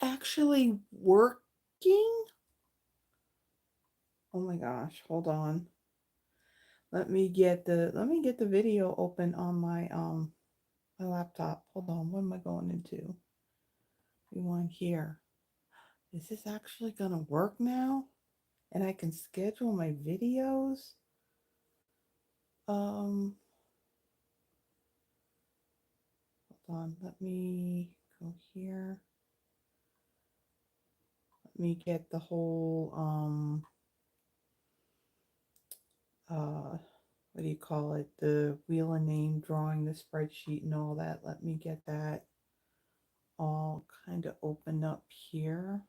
actually working? Oh my gosh, hold on. Let me get the video open on my laptop. Hold on, what am I going into? We want here. Is this actually gonna work now? And I can schedule my videos? Um, hold on, let me go here. Let me get the whole what do you call it? The wheel of name drawing, the spreadsheet and all that. Let me get that all kind of open up here.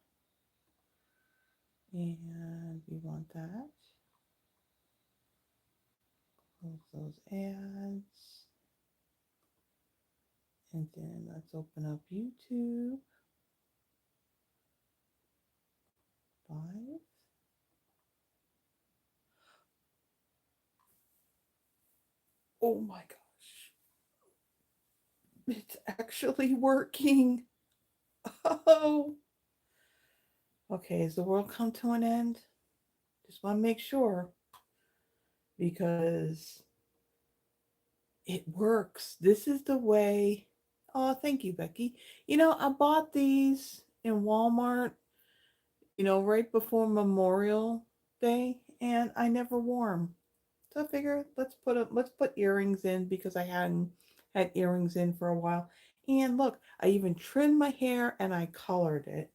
And we want that. Close those ads. And then let's open up YouTube. 5. Oh my gosh. It's actually working. Oh. Okay, has the world come to an end? Just want to make sure because it works. This is the way. Oh, thank you, Becky. I bought these in Walmart, right before Memorial Day, and I never wore them. So I figure let's put earrings in because I hadn't had earrings in for a while. And look, I even trimmed my hair and I colored it.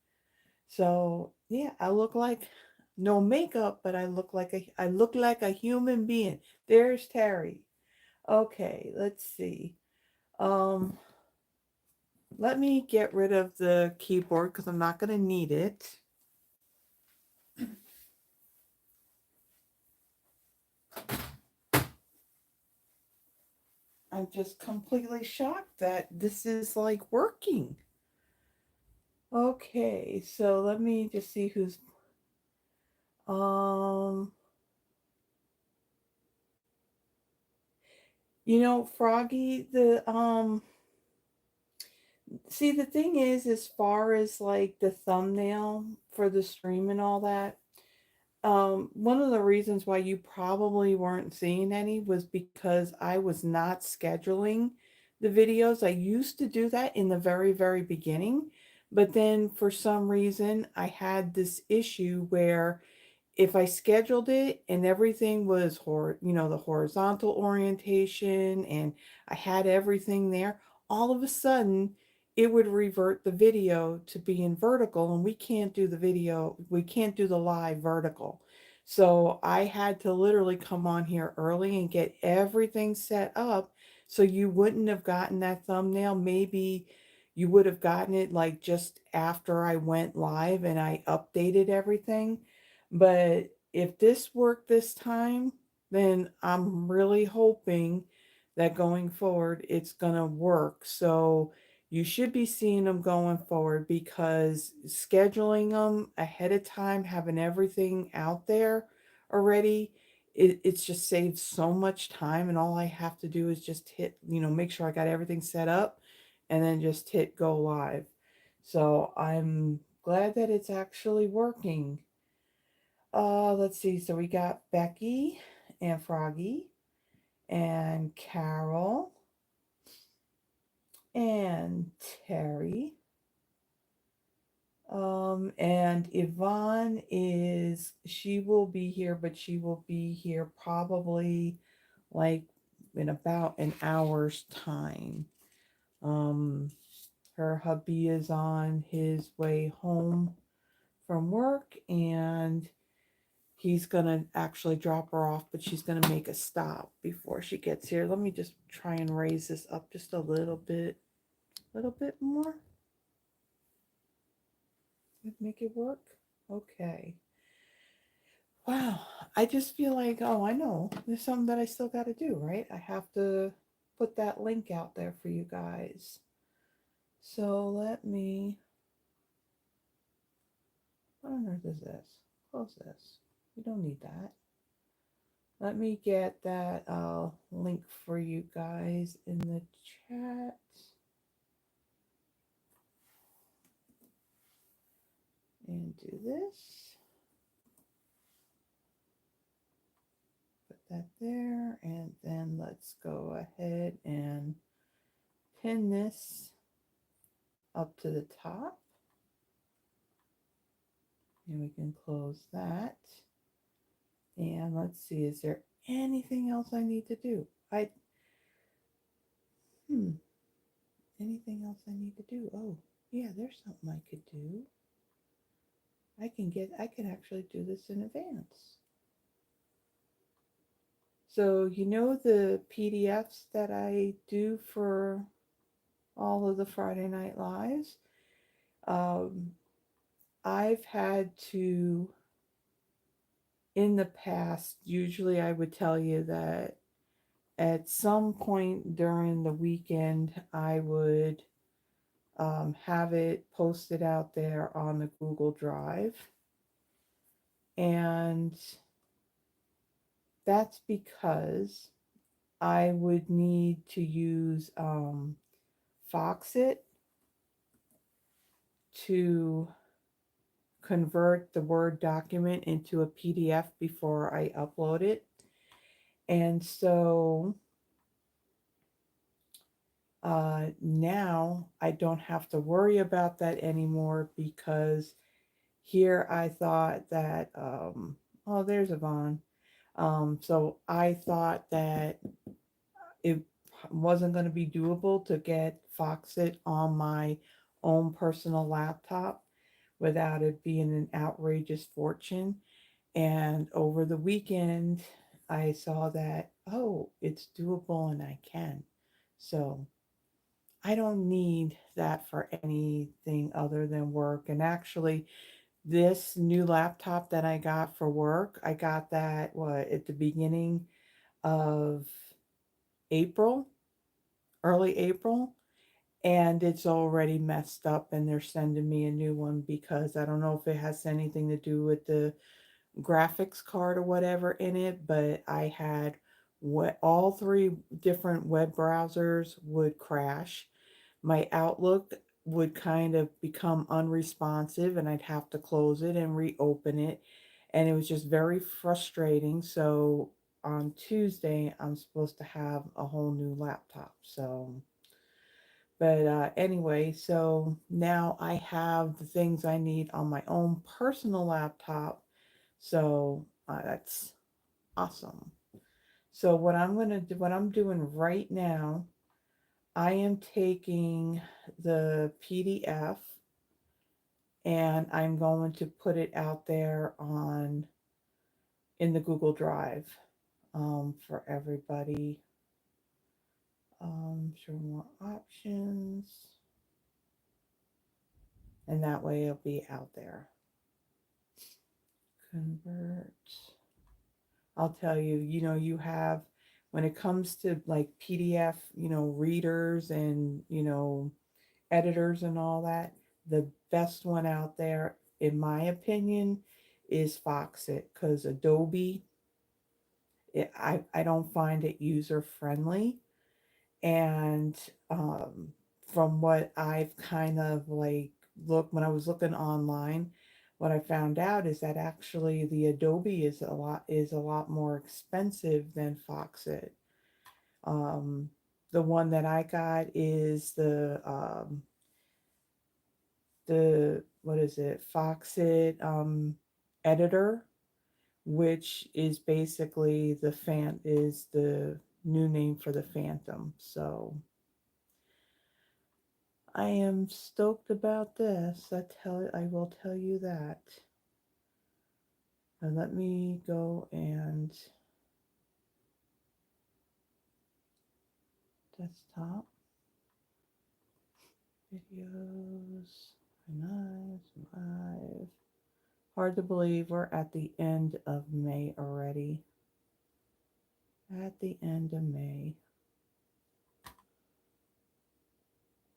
So yeah, I look like no makeup, but I look like a human being. There's Terry. Okay, let's see. Um, Let me get rid of the keyboard because I'm not going to need it. I'm just completely shocked that this is like working. Okay, so let me just see who's um Froggy, the see, the thing is, as far as like the thumbnail for the stream and all that, one of the reasons why you probably weren't seeing any was because I was not scheduling the videos. I used to do that in the very, very beginning, but then for some reason I had this issue where if I scheduled it and everything was the horizontal orientation and I had everything there, all of a sudden it would revert the video to being vertical, and we can't do the live vertical. So I had to literally come on here early and get everything set up so you wouldn't have gotten that thumbnail. Maybe you would have gotten it like just after I went live and I updated everything. But if this worked this time, then I'm really hoping that going forward it's going to work. So you should be seeing them going forward because scheduling them ahead of time, having everything out there already, it's just saved so much time. And all I have to do is just hit, make sure I got everything set up and then just hit go live. So I'm glad that it's actually working. Let's see. So we got Becky and Froggy and Carol and Terry. And Yvonne she will be here, but she will be here probably like in about an hour's time. Um, Her hubby is on his way home from work and he's gonna actually drop her off, but she's gonna make a stop before she gets here. Let me just try and raise this up just a little bit more. Make it work. Okay. Wow. I just feel like, oh, I know. There's something that I still got to do, right? I have to put that link out there for you guys. So let me. What on earth is this? Close this. We don't need that. Let me get that link for you guys in the chat. and do this. Put that there, and then let's go ahead and pin this up to the top. And we can close that. And let's see, is there anything else I need to do? Anything else I need to do? Oh, yeah, there's something I could do. I can actually do this in advance. So, you know the PDFs that I do for all of the Friday Night Lives? I've had to, in the past, usually I would tell you that at some point during the weekend, I would have it posted out there on the Google Drive. And that's because I would need to use Foxit to convert the Word document into a PDF before I upload it. And so now I don't have to worry about that anymore, because here I thought that, oh, there's Yvonne. So I thought that it wasn't going to be doable to get Foxit on my own personal laptop without it being an outrageous fortune. And over the weekend, I saw that, oh, it's doable and I can. So I don't need that for anything other than work. And actually, this new laptop that I got for work, I got that at the beginning of April, early April, and it's already messed up and they're sending me a new one, because I don't know if it has anything to do with the graphics card or whatever in it, but I had what all three different web browsers would crash. My Outlook would kind of become unresponsive and I'd have to close it and reopen it. And it was just very frustrating. So on Tuesday, I'm supposed to have a whole new laptop. So, but anyway, so now I have the things I need on my own personal laptop. So that's awesome. So what I'm doing right now, I am taking the PDF and I'm going to put it out there in the Google Drive for everybody. Show more options, and that way it'll be out there. Convert. I'll tell you, you have, when it comes to like PDF, readers and, editors and all that, the best one out there, in my opinion, is Foxit, because Adobe, I don't find it user friendly. And from what I've kind of like looked, when I was looking online, what I found out is that actually the Adobe is a lot more expensive than Foxit. Um, the one that I got is the what is it, Foxit editor, which is basically the new name for the Phantom. So I am stoked about this. I will tell you that. Now let me go and desktop videos, live. Hard to believe we're at the end of May already. At the end of May.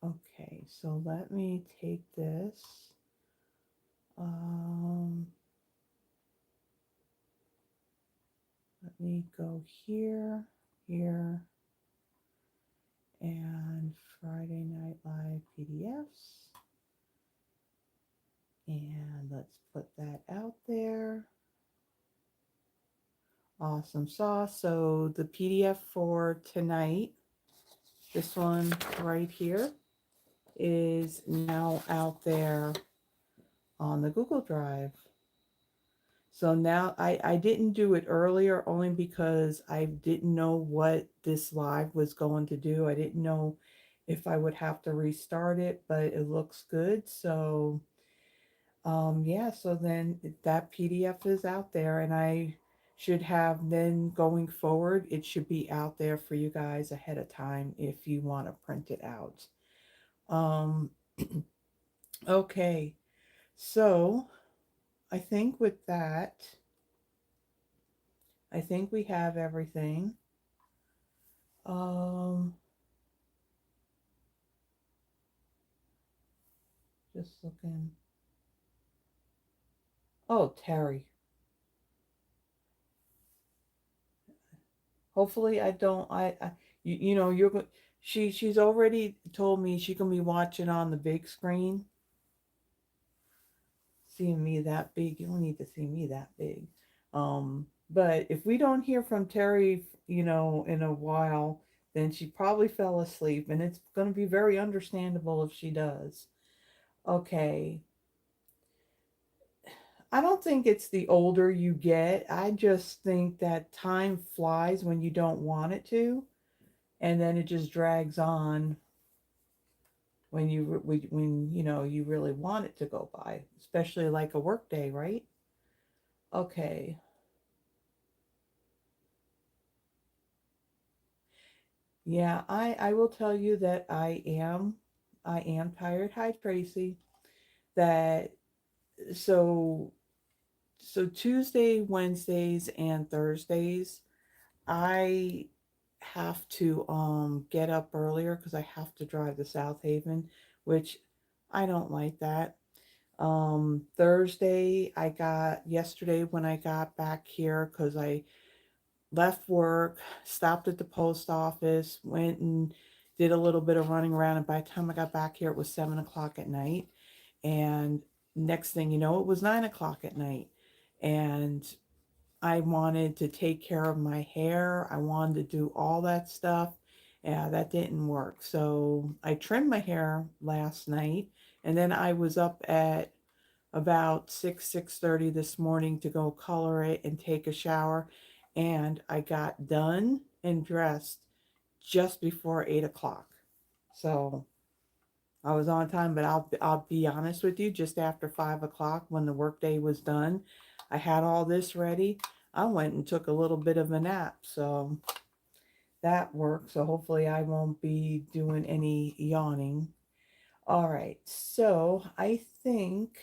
Okay, so let me take this. Let me go here, here, and Friday Night Live PDFs. And let's put that out there. Awesome sauce. So the PDF for tonight, this one right here, is now out there on the Google Drive. So now I didn't do it earlier only because I didn't know what this live was going to do. I didn't know if I would have to restart it, but it looks good. So yeah, so then that PDF is out there, and I should have, then going forward, it should be out there for you guys ahead of time if you want to print it out. Um, okay, so I think with that, I think we have everything. Um, just looking. Oh, Terry. Hopefully I don't, you know, she's already told me she can be watching on the big screen. Seeing me that big, you don't need to see me that big. But if we don't hear from Terry, you know, in a while, then she probably fell asleep, and it's going to be very understandable if she does. Okay. I don't think it's the older you get. I just think that time flies when you don't want it to, and then it just drags on when when you know you really want it to go by, especially like a work day, right? Okay. Yeah, I will tell you that I am tired. Hi, Tracy. That so so Tuesday, Wednesdays, and Thursdays, I have to get up earlier because I have to drive to South Haven, which I don't like that. Thursday, I got yesterday when I got back here because I left work, stopped at the post office, went and did a little bit of running around. And by the time I got back here, it was 7 o'clock at night. And next thing you know, it was 9 o'clock at night. And I wanted to take care of my hair. I wanted to do all that stuff. Yeah, that didn't work. So I trimmed my hair last night. And then I was up at about 6:30 this morning to go color it and take a shower, and I got done and dressed just before 8 o'clock. So I was on time, but I'll be honest with you, just after 5 o'clock when the workday was done, I had all this ready. I went and took a little bit of a nap, so that worked. So hopefully I won't be doing any yawning. All right, so I think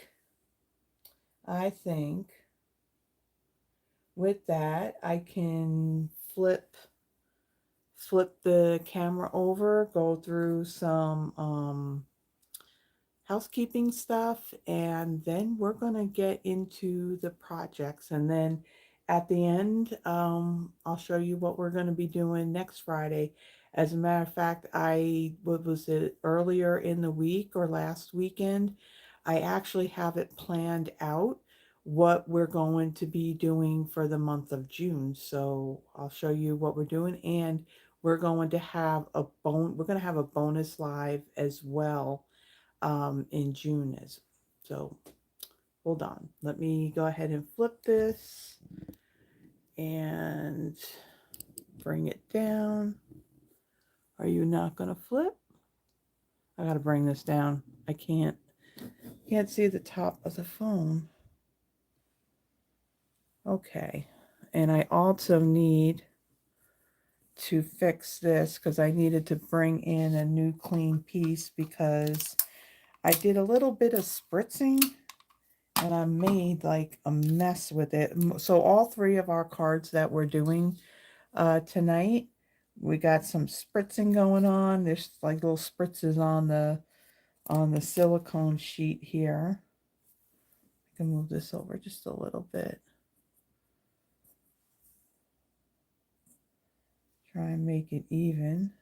with that, I can flip the camera over, go through some housekeeping stuff, and then we're going to get into the projects. And then at the end, I'll show you what we're going to be doing next Friday. As a matter of fact, what was it, earlier in the week or last weekend, I actually have it planned out what we're going to be doing for the month of June. So I'll show you what we're doing, and we're going to have a bonus live as well in June. So hold on, let me go ahead and flip this and bring it down. Are you not going to flip? I got to bring this down. I can't see the top of the phone. Okay, and I also need to fix this because I needed to bring in a new clean piece because I did a little bit of spritzing and I made like a mess with it. So all three of our cards that we're doing tonight, we got some spritzing going on. There's like little spritzes on the silicone sheet here. I can move this over just a little bit. Try and make it even.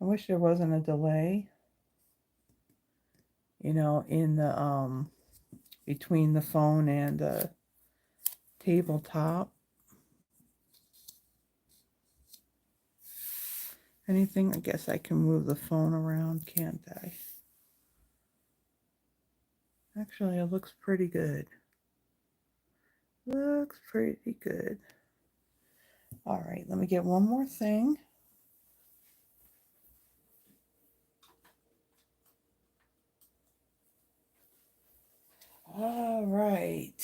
I wish there wasn't a delay, in the between the phone and the tabletop. Anything? I guess I can move the phone around, can't I? Actually, it looks pretty good. Looks pretty good. All right, let me get one more thing. All right.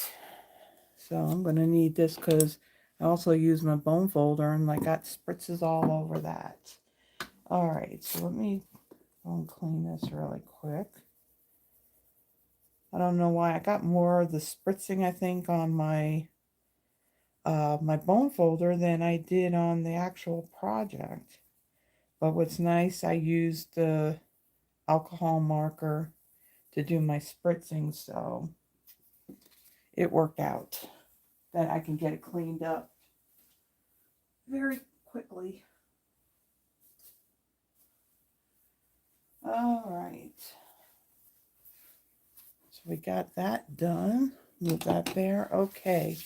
So I'm going to need this because I also use my bone folder and I got spritzes all over that. All right, so let me go and clean this really quick. I don't know why I got more of the spritzing, I think, on my my bone folder than I did on the actual project. But what's nice, I used the alcohol marker to do my spritzing, so it worked out that I can get it cleaned up very quickly. All right. So we got that done. Move that there. Okay.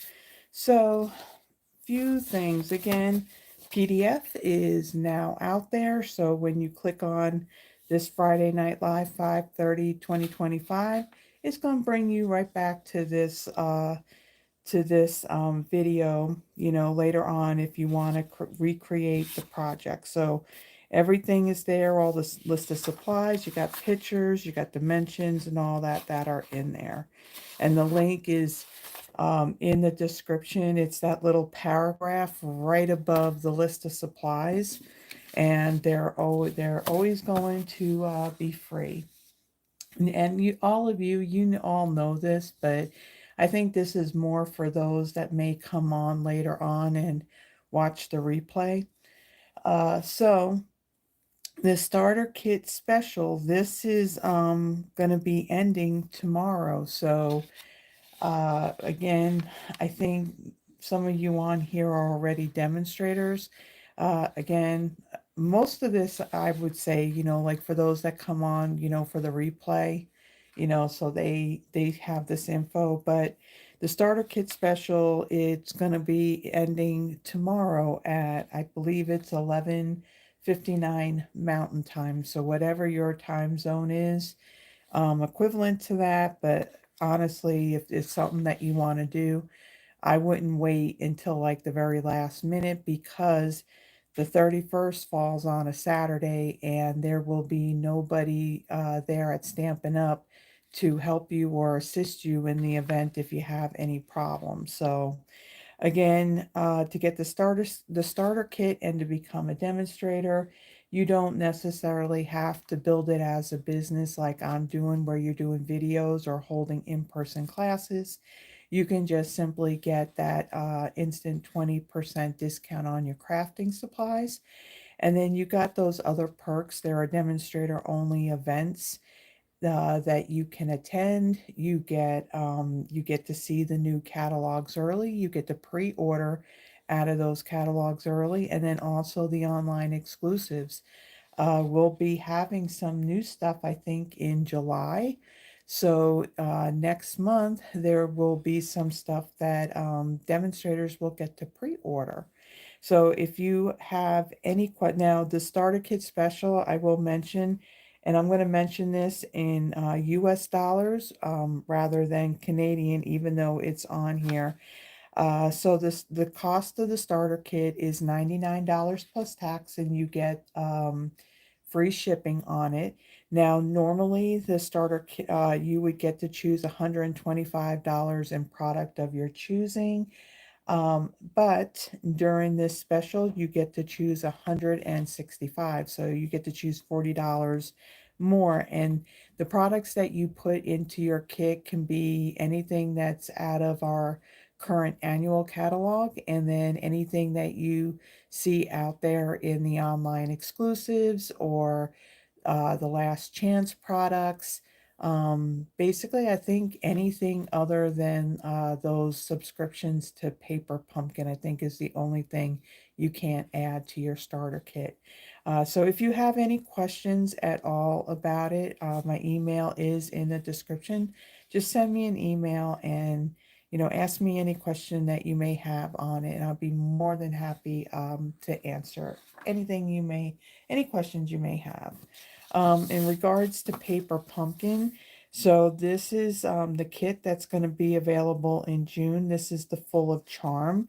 So, few things. Again, PDF is now out there. So when you click on this Friday Night Live 5/30/2025, it's going to bring you right back to this video, later on if you want to recreate the project. So everything is there, all this list of supplies, you got pictures, you got dimensions and all that are in there. And the link is in the description. It's that little paragraph right above the list of supplies. And they're always going to be free. And you, all of you, all know this, but I think this is more for those that may come on later on and watch the replay. So the starter kit special, this is going to be ending tomorrow. So again, I think some of you on here are already demonstrators. Again, most of this, I would say, like for those that come on, for the replay, so they have this info. But the starter kit special, it's going to be ending tomorrow at, I believe it's 11:59 Mountain Time. So whatever your time zone is, equivalent to that. But honestly, if it's something that you want to do, I wouldn't wait until like the very last minute, because the 31st falls on a Saturday and there will be nobody there at Stampin' Up to help you or assist you in the event if you have any problems. So again, to get the starter kit and to become a demonstrator, you don't necessarily have to build it as a business like I'm doing, where you're doing videos or holding in-person classes. You can just simply get that instant 20% discount on your crafting supplies. And then you got those other perks. There are demonstrator only events that you can attend. You get to see the new catalogs early. You get to pre-order out of those catalogs early, and then also the online exclusives. We'll be having some new stuff, I think, in July. So next month there will be some stuff that demonstrators will get to pre-order. So if you have any now the starter kit special, I will mention, and I'm going to mention this in US dollars rather than Canadian, even though it's on here. So the cost of the starter kit is $99 plus tax, and you get free shipping on it. Now, normally the starter kit, you would get to choose $125 in product of your choosing. But during this special, you get to choose 165. So you get to choose $40 more. And the products that you put into your kit can be anything that's out of our current annual catalog, and then anything that you see out there in the online exclusives or the last chance products. Basically, I think anything other than those subscriptions to Paper Pumpkin, I think is the only thing you can't add to your starter kit. So if you have any questions at all about it, my email is in the description. Just send me an email and ask me any question that you may have on it, and I'll be more than happy to answer any questions you may have. In regards to Paper Pumpkin, so this is the kit that's going to be available in June. This is the Full of Charm.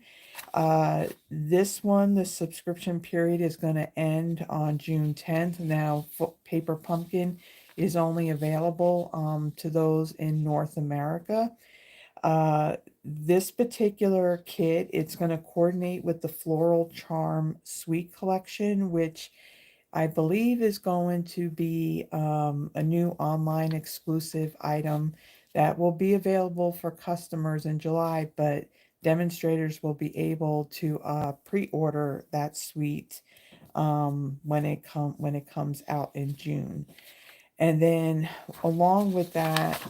This one, the subscription period is going to end on June 10th. Now, Paper Pumpkin is only available to those in North America. This particular kit, it's going to coordinate with the Floral Charm Sweet Collection, which I believe is going to be a new online exclusive item that will be available for customers in July, but demonstrators will be able to pre-order that suite when it comes out in June. And then along with that,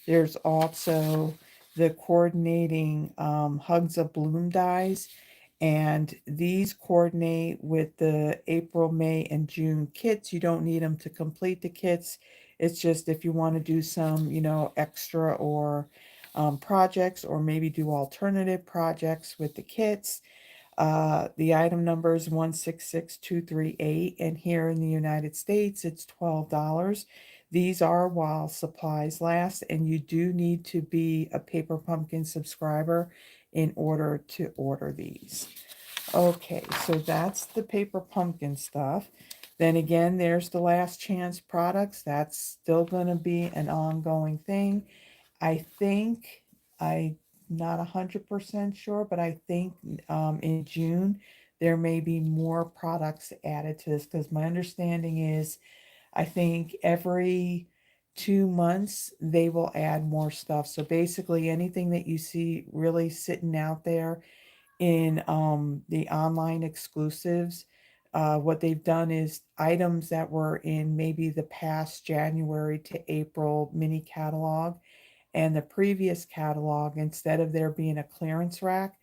there's also the coordinating Hugs of Bloom dies, and these coordinate with the April, May, and June kits. You don't need them to complete the kits. It's just if you want to do some, extra or projects, or maybe do alternative projects with the kits. The item number is 166238, and here in the United States, it's $12. These are while supplies last, and you do need to be a Paper Pumpkin subscriber in order to order these. Okay, so that's the Paper Pumpkin stuff. Then again, there's the Last Chance products. That's still going to be an ongoing thing. I think, I'm not 100% sure, but I think in June there may be more products added to this, because my understanding is I think every 2 months they will add more stuff. So basically, anything that you see really sitting out there in the online exclusives, what they've done is items that were in maybe the past January to April mini catalog and the previous catalog, instead of there being a clearance rack,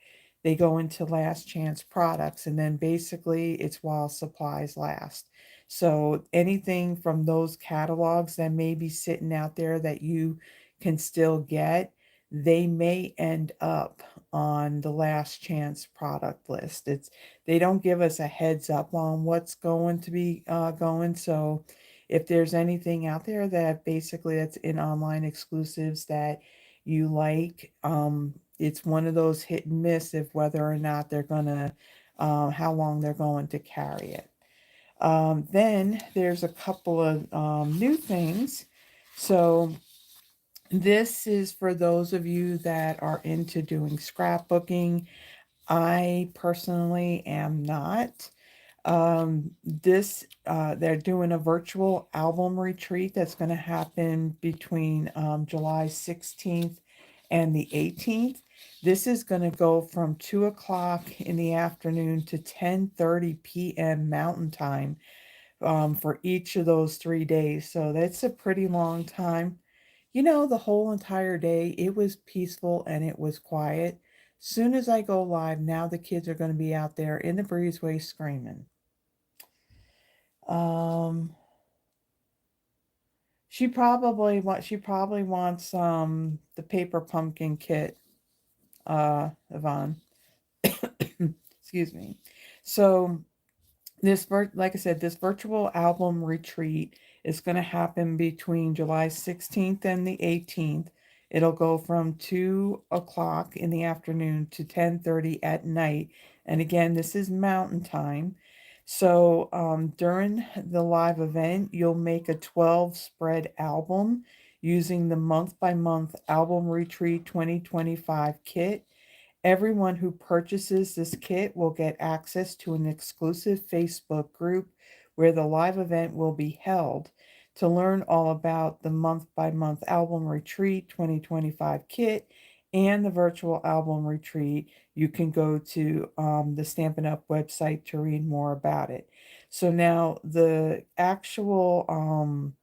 they go into Last Chance products, and then basically it's while supplies last. So anything from those catalogs that may be sitting out there that you can still get, they may end up on the Last Chance product list. They don't give us a heads up on what's going to be going. So if there's anything out there that basically that's in online exclusives that you like, it's one of those hit and miss if whether or not they're gonna how long they're going to carry it. Then there's a couple of new things. So this is for those of you that are into doing scrapbooking. I personally am not. This They're doing a virtual album retreat that's going to happen between July 16th and the 18th. This is going to go from 2 o'clock in the afternoon to 10:30 p.m. Mountain Time for each of those 3 days. So that's a pretty long time. The whole entire day, it was peaceful and it was quiet. Soon as I go live, now the kids are going to be out there in the breezeway screaming. Um, she probably wants the Paper Pumpkin kit, Yvonne. Excuse me. So like I said, this virtual album retreat is going to happen between July 16th and the 18th. It'll go from 2 o'clock in the afternoon to 10:30 at night. And again, this is Mountain Time. So during the live event, you'll make a 12 spread album using the month by month album retreat 2025 kit. Everyone who purchases this kit will get access to an exclusive Facebook group where the live event will be held. To learn all about the month by month album retreat 2025 kit and the virtual album retreat, you can go to the Stampin' Up website to read more about it. So now the actual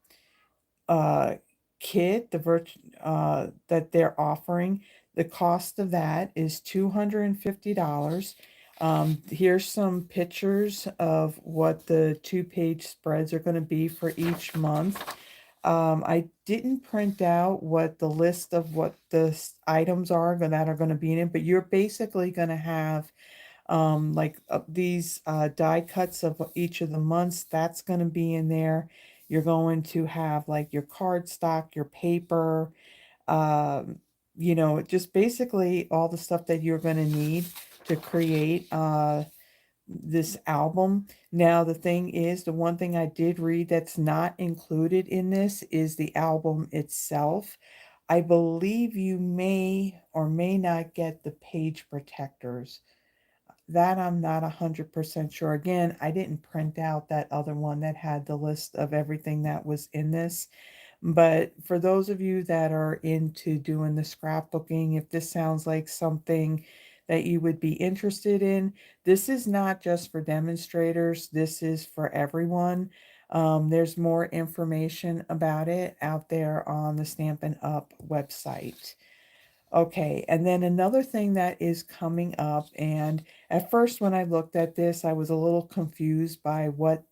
uh, kit, that they're offering, the cost of that is $250. Here's some pictures of what the 2-page spreads are going to be for each month. I didn't print out what the list of what the items are that are going to be in it, but you're basically going to have these die cuts of each of the months. That's going to be in there. You're going to have like your cardstock, your paper, um, just basically all the stuff that you're going to need to create this album. Now, the thing is, the one thing I did read that's not included in this is the album itself. I believe you may or may not get the page protectors. That I'm not 100% sure. Again, I didn't print out that other one that had the list of everything that was in this. But for those of you that are into doing the scrapbooking, if this sounds like something that you would be interested in, this is not just for demonstrators, this is for everyone. There's more information about it out there on the Stampin' Up website. Okay, and then another thing that is coming up, and at first when I looked at this, I was a little confused by what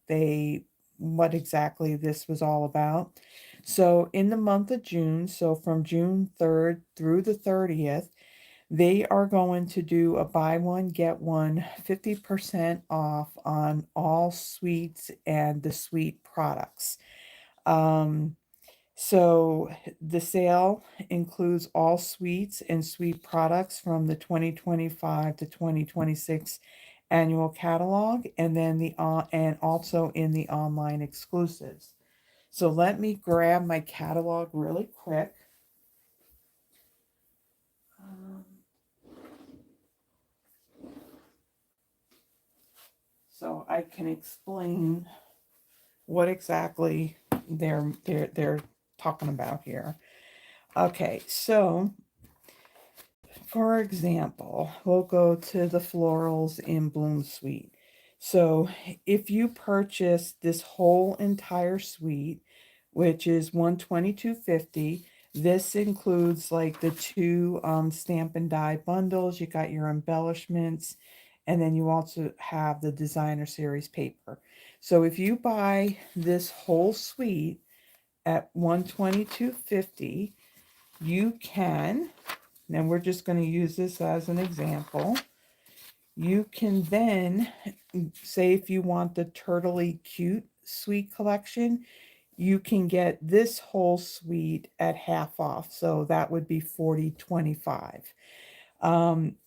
exactly this was all about. So in the month of June, so from June 3rd through the 30th, they are going to do a buy one, get one 50% off on all sweets and the sweet products. Um, so the sale includes all sweets and sweet products from the 2025 to 2026 annual catalog, and then and also in the online exclusives. So let me grab my catalog really quick. Um, so I can explain what exactly they're talking about here. Okay, so for example, we'll go to the florals in Bloom Suite. So if you purchase this whole entire suite, which is $122.50, this includes like the two stamp and die bundles. You got your embellishments, and then you also have the designer series paper. So if you buy this whole suite at $122.50, you can, and we're just going to use this as an example. You can then say if you want the Turtley Cute suite collection, you can get this whole suite at half off. So that would be $40.25.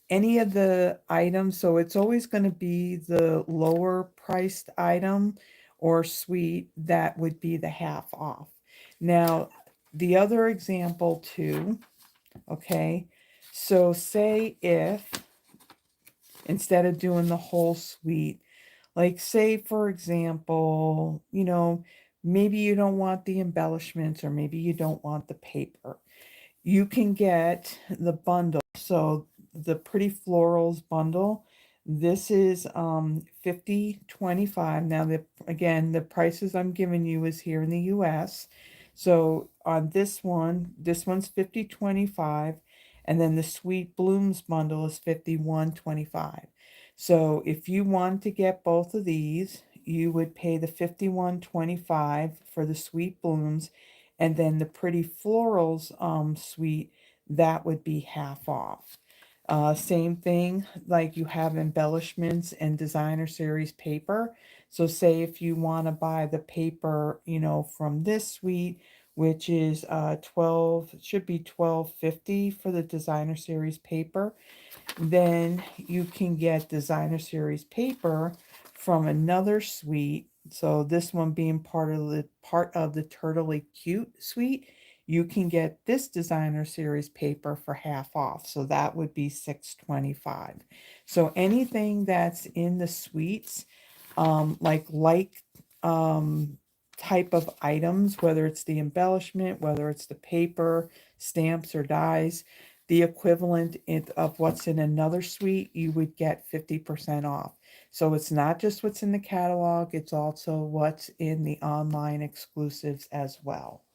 Any of the items, so it's always going to be the lower priced item or suite that would be the half off. Now, the other example too, okay, so say if instead of doing the whole suite, like say for example, maybe you don't want the embellishments or maybe you don't want the paper, you can get the bundle. So the Pretty Florals bundle, this is 50.25. Now again, the prices I'm giving you is here in the US. So on this one's 50.25, and then the Sweet Blooms bundle is 51.25. So if you want to get both of these, you would pay the 51.25 for the Sweet Blooms, and then the Pretty Florals suite, that would be half off. Same thing, like you have embellishments and designer series paper. So say if you want to buy the paper, from this suite, which is 12, should be $12.50 for the designer series paper, then you can get designer series paper from another suite. So this one being part of the Turtley Cute suite, you can get this designer series paper for half off. So that would be $6.25. So anything that's in the suites, like type of items, whether it's the embellishment, whether it's the paper, stamps, or dies, the equivalent of what's in another suite, you would get 50% off. So it's not just what's in the catalog, it's also what's in the online exclusives as well.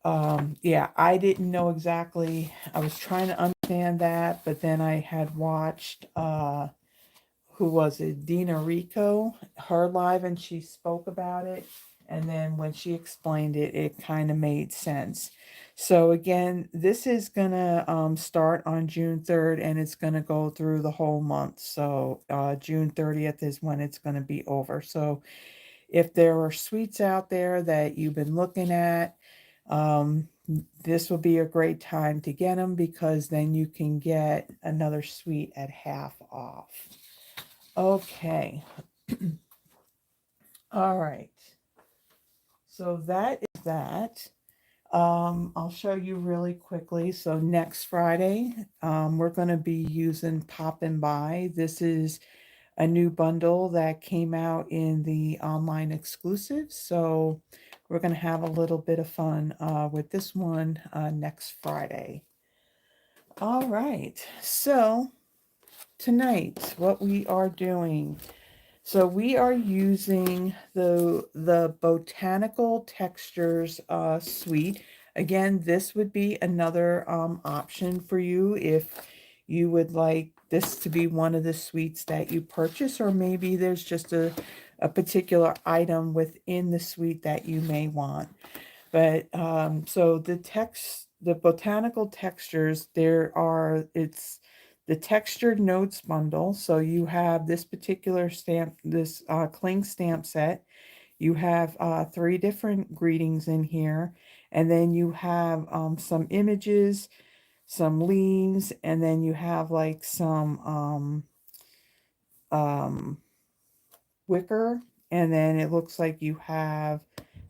Yeah, I didn't know exactly. I was trying to understand that, but then I had watched who was it? Dina Rico, her live, and she spoke about it. And then when she explained it, it kind of made sense. So again, this is gonna start on June 3rd, and it's gonna go through the whole month. So June 30th is when it's gonna be over. So if there are suites out there that you've been looking at, um, this will be a great time to get them because then you can get another suite at half off. Okay. All right. So that is that. I'll show you really quickly. So next Friday, we're going to be using Pop and Buy. This is a new bundle that came out in the online exclusive. So we're going to have a little bit of fun with this one next Friday. All right. So tonight, what we are doing. So we are using the Botanical Textures suite. Again, this would be another option for you if you would like this to be one of the suites that you purchase, or maybe there's just a particular item within the suite that you may want. But so the botanical textures, it's the textured notes bundle. So you have this particular stamp, this cling stamp set. You have three different greetings in here, and then you have some images, some leaves, and then you have like some um, wicker, and then it looks like you have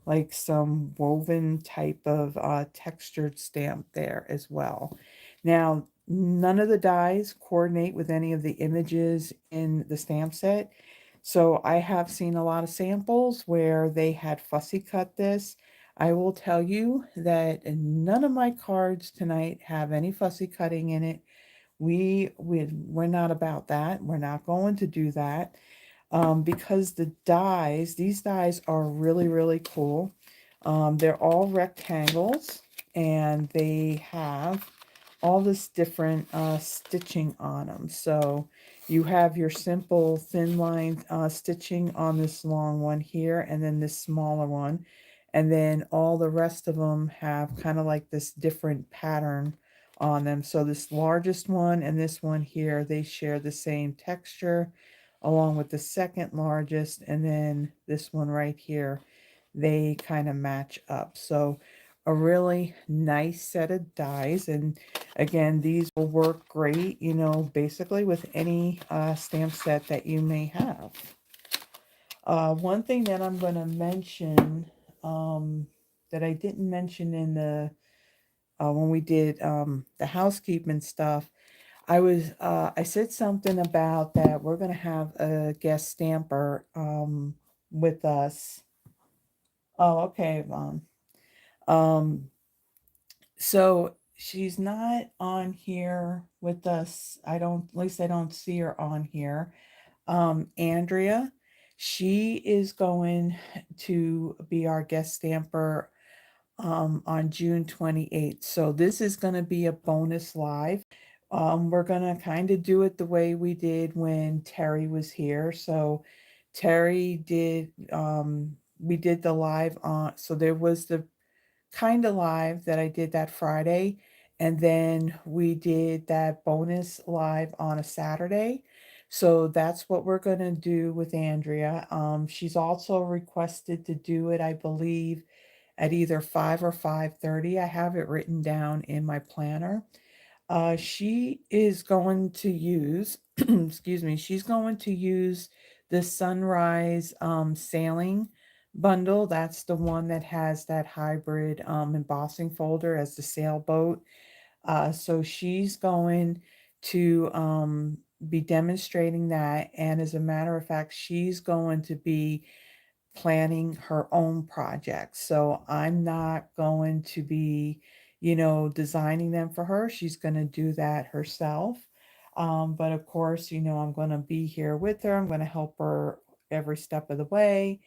like some woven type of textured stamp there as well. Now, none of the dies coordinate with any of the images in the stamp set. So I have seen a lot of samples where they had fussy cut this. I will tell you that none of my cards tonight have any fussy cutting in it. We're not about that. We're not going to do that because these dies are really, really cool. They're all rectangles and they have all this different stitching on them. So you have your simple thin line stitching on this long one here and then this smaller one. And then all the rest of them have kind of like this different pattern on them. So this largest one and this one here, they share the same texture along with the second largest, and then this one right here, they kind of match up. So a really nice set of dies, and again, these will work great, basically with any stamp set that you may have. One thing that I'm going to mention that I didn't mention in the when we did the housekeeping stuff, I said something about that we're gonna have a guest stamper with us. Oh, okay, Mom. Um, so she's not on here with us. At least I don't see her on here. Andrea, she is going to be our guest stamper on June 28th. So this is going to be a bonus live. We're going to kind of do it the way we did when Terry was here. So Terry did, we did the live on, so there was the kind of live that I did that Friday. And then we did that bonus live on a Saturday. So that's what we're going to do with Andrea. She's also requested to do it, I believe, at either 5 or 5:30. I have it written down in my planner. She is going to use, excuse me, she's going to use the Sunrise sailing bundle. That's the one that has that hybrid embossing folder as the sailboat. So she's going to be demonstrating that. And as a matter of fact, she's going to be planning her own projects. So I'm not going to be, designing them for her. She's going to do that herself. But of course, I'm going to be here with her. I'm going to help her every step of the way.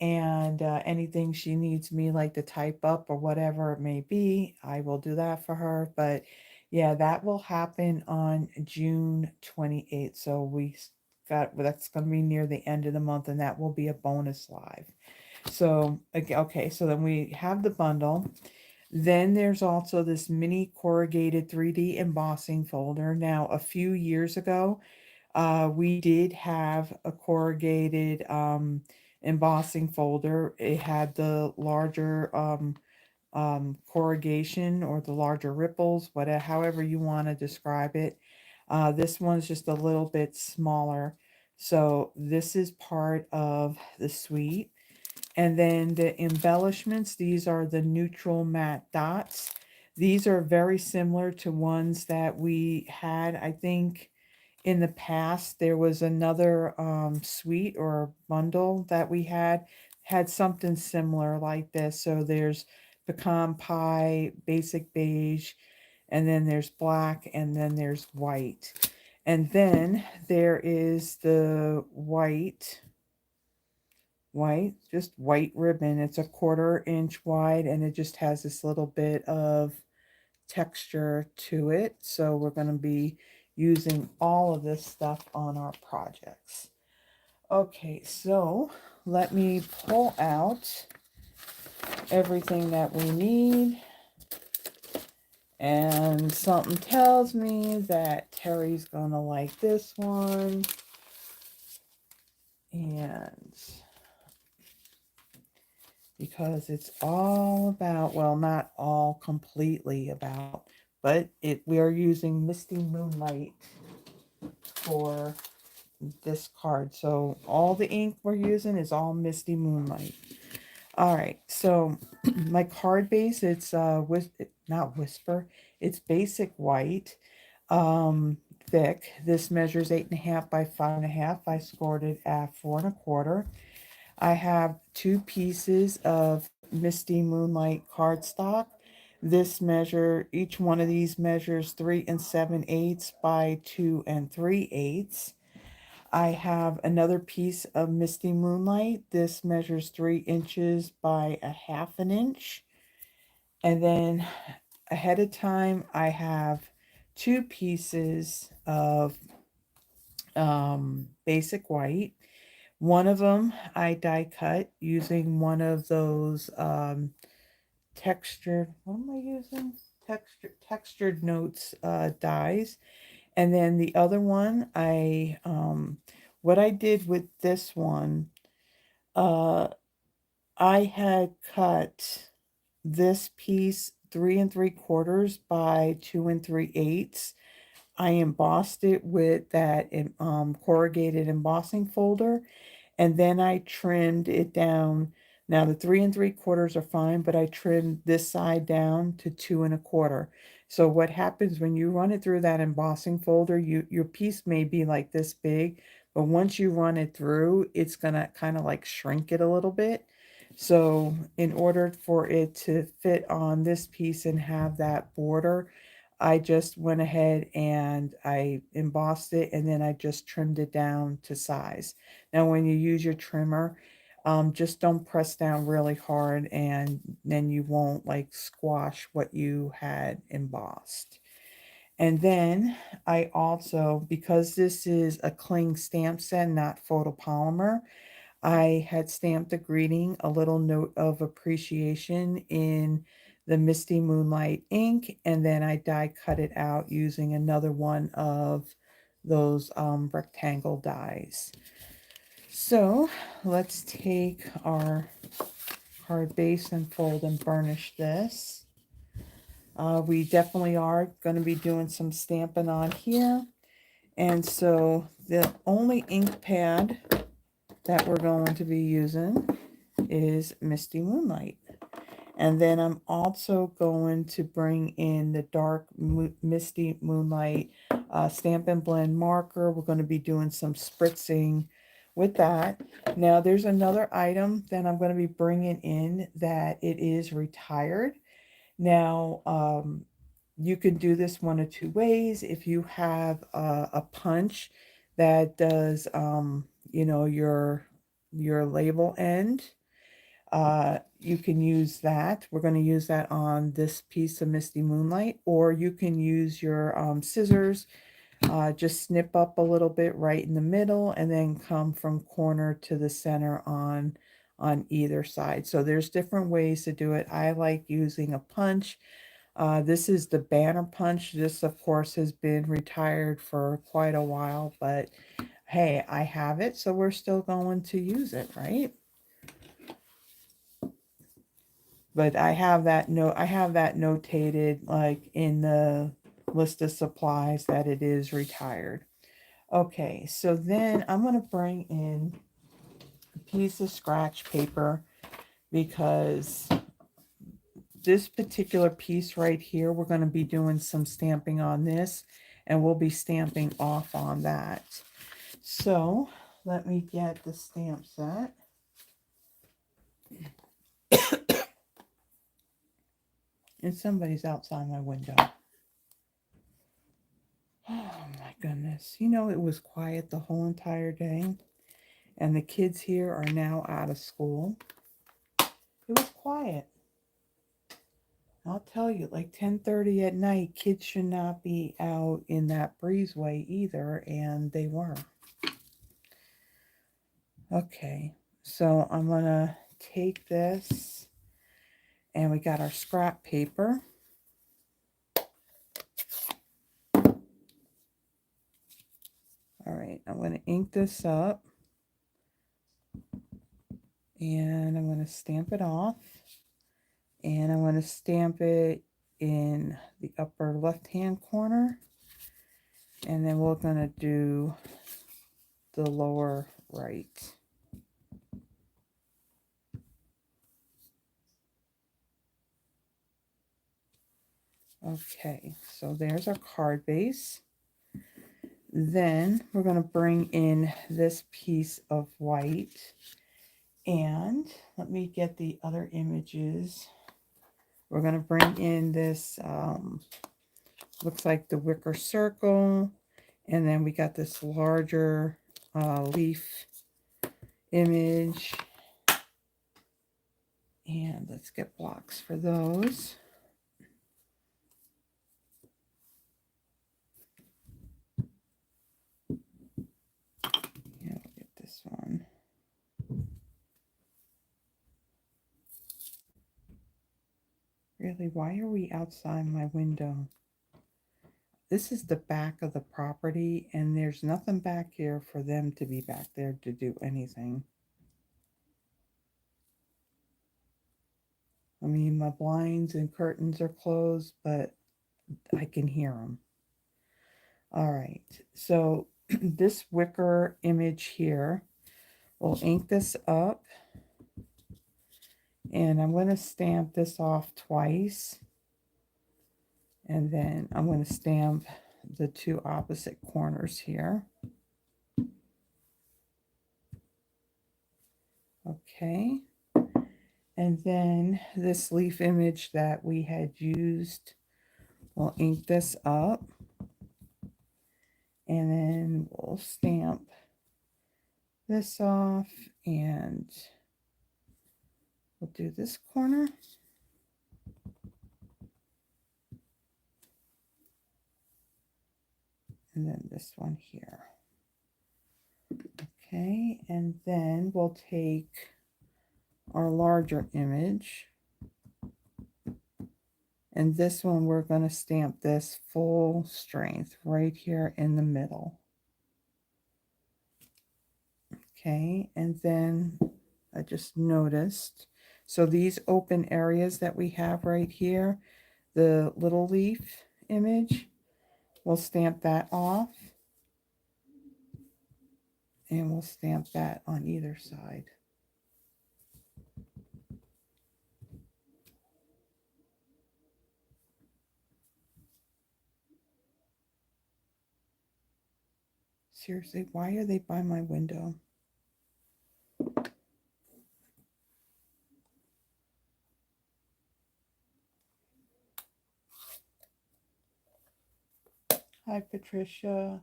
And anything she needs me like to type up or whatever it may be, I will do that for her. But yeah, that will happen on June 28th. So that's going to be near the end of the month, and that will be a bonus live. So okay, so then we have the bundle. Then there's also this mini corrugated 3D embossing folder. Now, a few years ago, we did have a corrugated embossing folder. It had the larger corrugation or the larger ripples, whatever, however you want to describe it. This one's just a little bit smaller. So this is part of the suite. And then the embellishments, these are the neutral matte dots. These are very similar to ones that we had, I think, in the past. There was another suite or bundle that we had something similar like this. So there's pecan pie, basic beige, and then there's black, and then there's white. And then there is the just white ribbon. It's a 1/4 inch wide, and it just has this little bit of texture to it. So we're going to be using all of this stuff on our projects. Okay, so let me pull out everything that we need. And something tells me that Terry's going to like this one. And because it's all about, well, not all completely about, but we are using Misty Moonlight for this card. So all the ink we're using is all Misty Moonlight. All right, so my card base, it's not Whisper, it's basic white, thick. This measures 8.5 by 5.5. I scored it at 4 1/4. I have 2 pieces of Misty Moonlight cardstock. Each one of these measures 3 7/8 by 2 3/8. I have another piece of Misty Moonlight. This measures 3 inches by 1/2 inch. And then ahead of time, I have 2 pieces of basic white. One of them I die cut using one of those what am I using? Textured notes dies. And then the other one, what I did with this one, I had cut this piece 3 3/4 by 2 3/8. I embossed it with that corrugated embossing folder, and then I trimmed it down. Now the 3 3/4 are fine, but I trimmed this side down to 2 1/4. So what happens when you run it through that embossing folder, your piece may be like this big, but once you run it through, it's gonna kind of like shrink it a little bit. So in order for it to fit on this piece and have that border, I just went ahead and I embossed it, and then I just trimmed it down to size. Now, when you use your trimmer, just don't press down really hard, and then you won't like squash what you had embossed. And then I also, because this is a cling stamp set, not photopolymer, I had stamped a greeting, a little note of appreciation in the Misty Moonlight ink, and then I die cut it out using another one of those rectangle dies. So let's take our card base and fold and burnish this. We definitely are going to be doing some stamping on here. And so the only ink pad that we're going to be using is Misty Moonlight. And then I'm also going to bring in the dark Misty Moonlight Stampin' Blend marker. We're going to be doing some spritzing with that. Now there's another item that I'm going to be bringing in that it is retired. Now you can do this one of two ways. If you have a punch that does you know, your label end, You can use that. We're going to use that on this piece of Misty Moonlight, or you can use your scissors. Just snip up a little bit right in the middle and then come from corner to the center on either side. So there's different ways to do it. I like using a punch. This is the banner punch. This, of course, has been retired for quite a while, but hey, I have it, so we're still going to use it, right? But I have that notated like in the list of supplies that it is retired. Okay, so then I'm going to bring in a piece of scratch paper because this particular piece right here, we're going to be doing some stamping on this, and we'll be stamping off on that. So let me get the stamp set. And somebody's outside my window. Oh my goodness. You know, it was quiet the whole entire day. And the kids here are now out of school. It was quiet. I'll tell you, like 10:30 at night, kids should not be out in that breezeway either, and they were. Okay, so I'm gonna take this, and we got our scrap paper. All right, I'm gonna ink this up, and I'm gonna stamp it off, and I'm gonna stamp it in the upper left-hand corner, and then we're gonna do the lower right. Okay, so there's our card base. Then we're going to bring in this piece of white, and let me get the other images. We're going to bring in this, looks like the wicker circle, and then we got this larger leaf image, and let's get blocks for those. Yeah, we'll get this one. Really, why are we outside my window? This is the back of the property, and there's nothing back here for them to be back there to do anything. I mean, my blinds and curtains are closed, but I can hear them. All right, so this wicker image here, we'll ink this up, and I'm going to stamp this off twice, and then I'm going to stamp the two opposite corners here. Okay, and then this leaf image that we had used, we'll ink this up, and then we'll stamp this off, and we'll do this corner. And then this one here. Okay, and then we'll take our larger image, and this one we're going to stamp this full strength right here in the middle. Okay, and then I just noticed, so these open areas that we have right here, the little leaf image, we'll stamp that off, and we'll stamp that on either side. Seriously, why are they by my window? Hi, Patricia.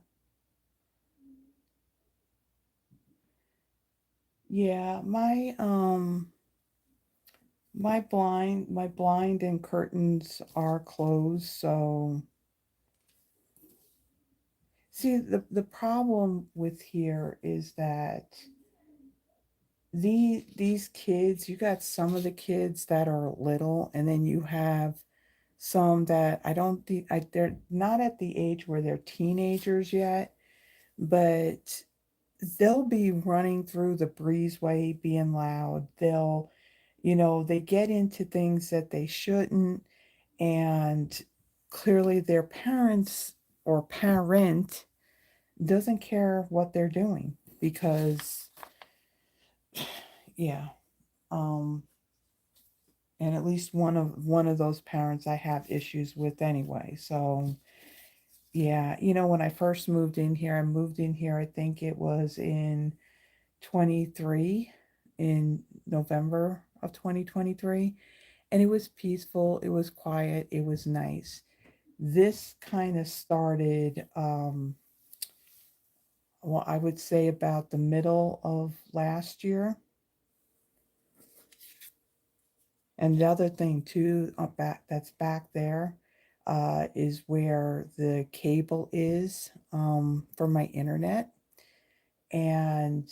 Yeah, my My blind and curtains are closed, so see the problem with here is that these kids, you got some of the kids that are little, and then you have some that I don't think they're not at the age where they're teenagers yet, but they'll be running through the breezeway being loud. They get into things that they shouldn't, and clearly their parents or parent doesn't care what they're doing because, yeah, um, and at least one of those parents I have issues with anyway. So yeah, when I first moved in here, I moved in here, I think it was in 23, in November of 2023, and it was peaceful, it was quiet, it was nice. This kind of started, well, I would say about the middle of last year. And the other thing too, back there, is where the cable is, for my internet. And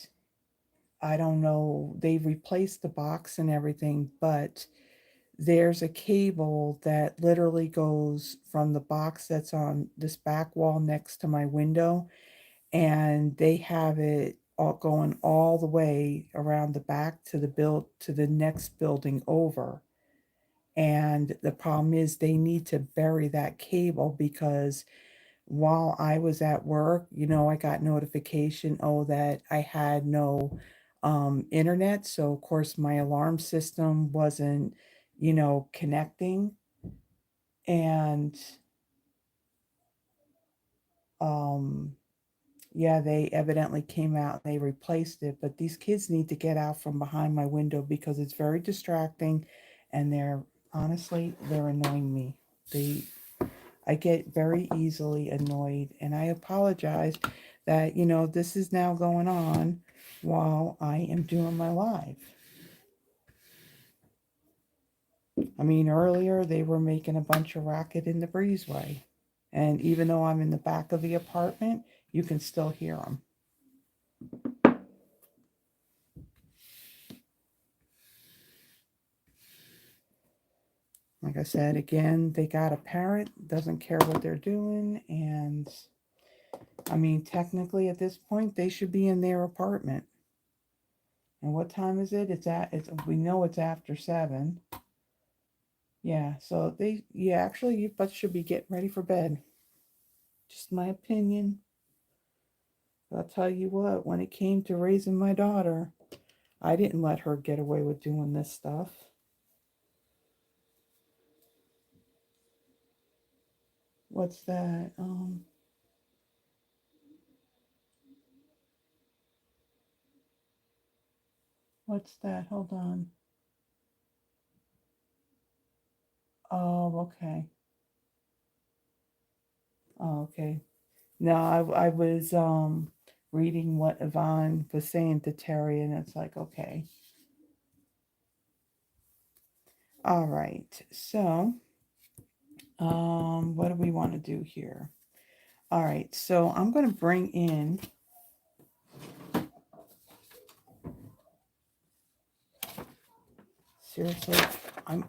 I don't know, they replaced the box and everything, but there's a cable that literally goes from the box that's on this back wall next to my window, and they have it all going all the way around the back to the next building over. And the problem is they need to bury that cable because while I was at work, I got notification, that I had no internet. So of course my alarm system wasn't, connecting. And um yeah, they evidently came out and they replaced it. But these kids need to get out from behind my window because it's very distracting, and they're annoying me. They I get very easily annoyed, and I apologize that, this is now going on while I am doing my live. I mean, earlier they were making a bunch of racket in the breezeway, and even though I'm in the back of the apartment, you can still hear them. Like I said, again, they got a parent, doesn't care what they're doing, and I mean, technically at this point, they should be in their apartment. And what time is it? We know it's after 7. Yeah, so actually, you both should be getting ready for bed. Just my opinion. But I'll tell you what, when it came to raising my daughter, I didn't let her get away with doing this stuff. What's that? What's that? Hold on. Oh, okay. Oh, okay. No, I was reading what Yvonne was saying to Terry, and it's like, okay. All right. So, what do we want to do here? All right. So I'm going to bring in, seriously, I'm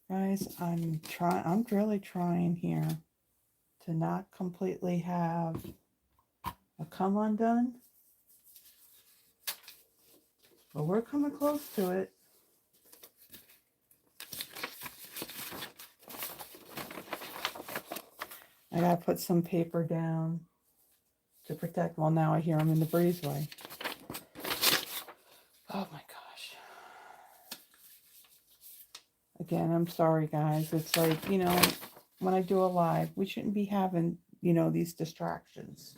guys, I'm really trying here to not completely have a come undone, but we're coming close to it. I gotta put some paper down to protect. Well, now I hear them in the breezeway. Oh my gosh. Again, I'm sorry, guys. It's like, when I do a live, we shouldn't be having, these distractions.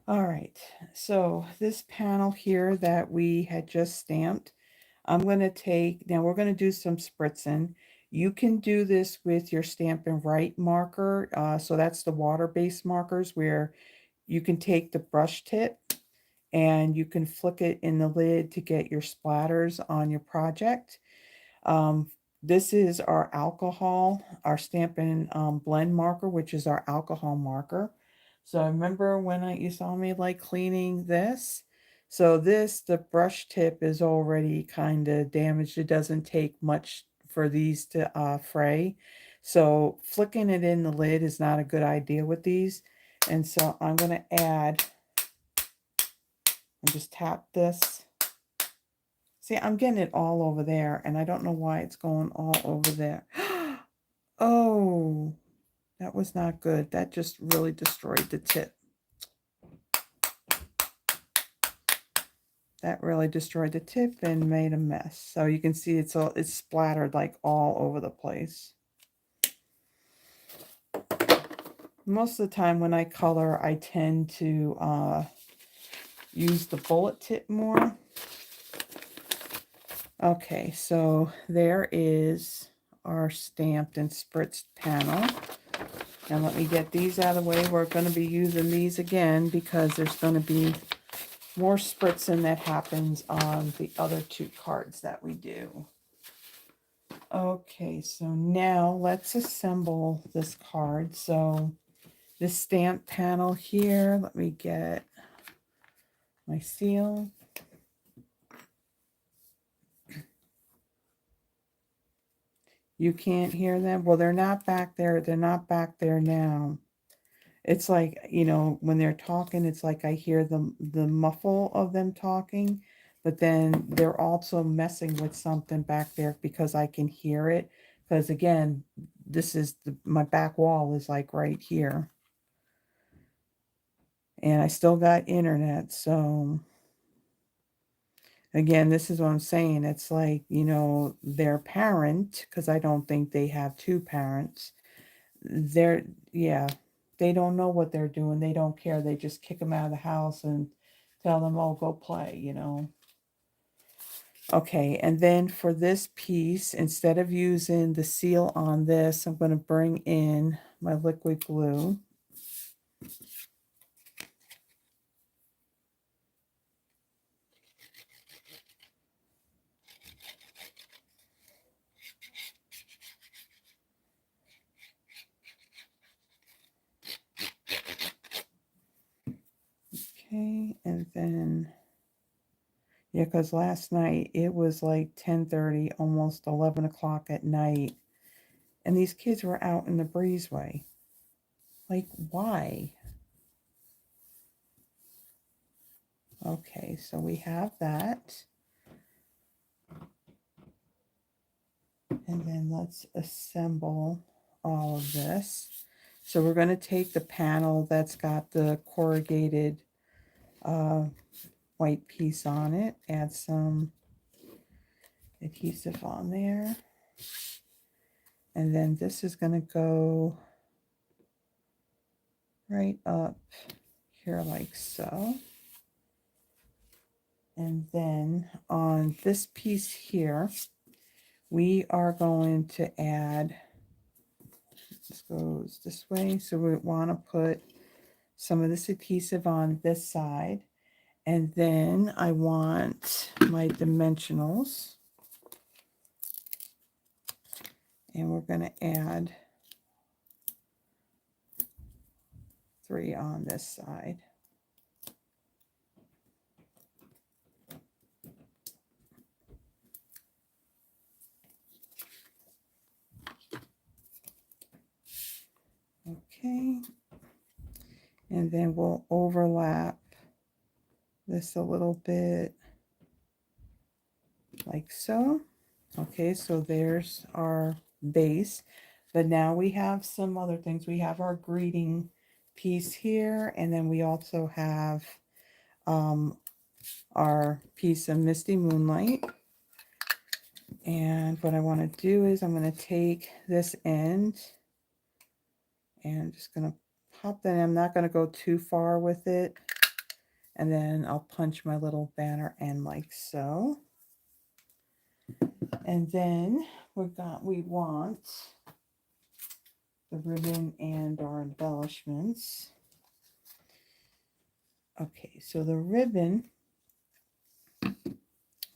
All right. So this panel here that we had just stamped, I'm going to take, now we're going to do some spritzing. You can do this with your Stampin' Right marker. So that's the water-based markers where you can take the brush tip and you can flick it in the lid to get your splatters on your project. This is our alcohol, our Stampin' Blend marker, which is our alcohol marker. So I remember when you saw me like cleaning this. So the brush tip is already kind of damaged. It doesn't take much for these to fray. So flicking it in the lid is not a good idea with these. And so I'm going to add, and just tap this. See, I'm getting it all over there, and I don't know why it's going all over there. Oh, that was not good. That just really destroyed the tip. That really destroyed the tip and made a mess. So you can see it's splattered like all over the place. Most of the time when I color, I tend to use the bullet tip more. Okay, so there is our stamped and spritzed panel. Now let me get these out of the way. We're going to be using these again because there's going to be more spritzing that happens on the other two cards that we do. Okay, so now let's assemble this card. So this stamp panel here, let me get my seal. You can't hear them? Well, they're not back there. They're not back there now. It's like, you know, when they're talking, it's like I hear the muffle of them talking, but then they're also messing with something back there because I can hear it. Because again, this is my back wall is like right here. And I still got internet, so again, this is what I'm saying. It's like, you know, their parent, because I don't think they have two parents. Yeah, they don't know what they're doing. They don't care. They just kick them out of the house and tell them, oh, go play, you know. Okay, and then for this piece, instead of using the seal on this, I'm going to bring in my liquid glue. Okay, and then, yeah, because last night it was like 10:30, almost 11 o'clock at night, and these kids were out in the breezeway. Like, why? Okay, so we have that. And then let's assemble all of this. So we're going to take the panel that's got the corrugated white piece on it, add some adhesive on there. And then this is going to go right up here like so. And then on this piece here, we are going to add, this goes this way, so we want to put some of this adhesive on this side. And then I want my dimensionals. And we're going to add 3 on this side. Okay. And then we'll overlap this a little bit like so. Okay, so there's our base. But now we have some other things. We have our greeting piece here, and then we also have our piece of Misty Moonlight. And what I want to do is I'm going to take this end and I'm just going to pop that in. I'm not going to go too far with it. And then I'll punch my little banner end like so. And then we want the ribbon and our embellishments. Okay, so the ribbon, I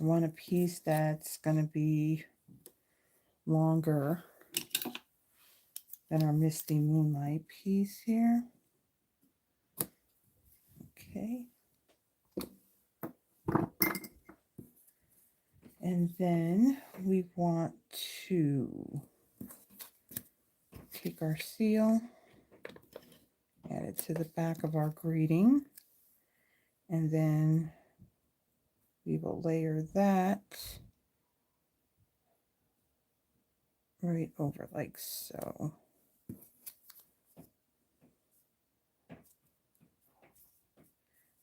want a piece that's going to be longer than our Misty Moonlight piece here. Okay. And then we want to take our seal, add it to the back of our greeting, and then we will layer that right over like so.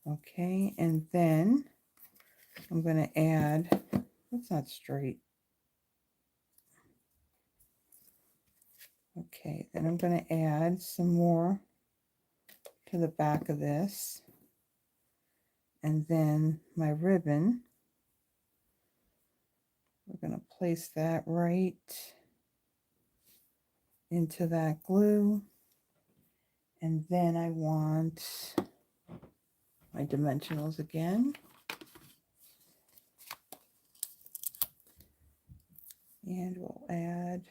Okay, and then I'm going to add, that's not straight. Okay, then I'm going to add some more to the back of this. And then my ribbon, we're going to place that right into that glue. And then I want my dimensionals again. And we'll add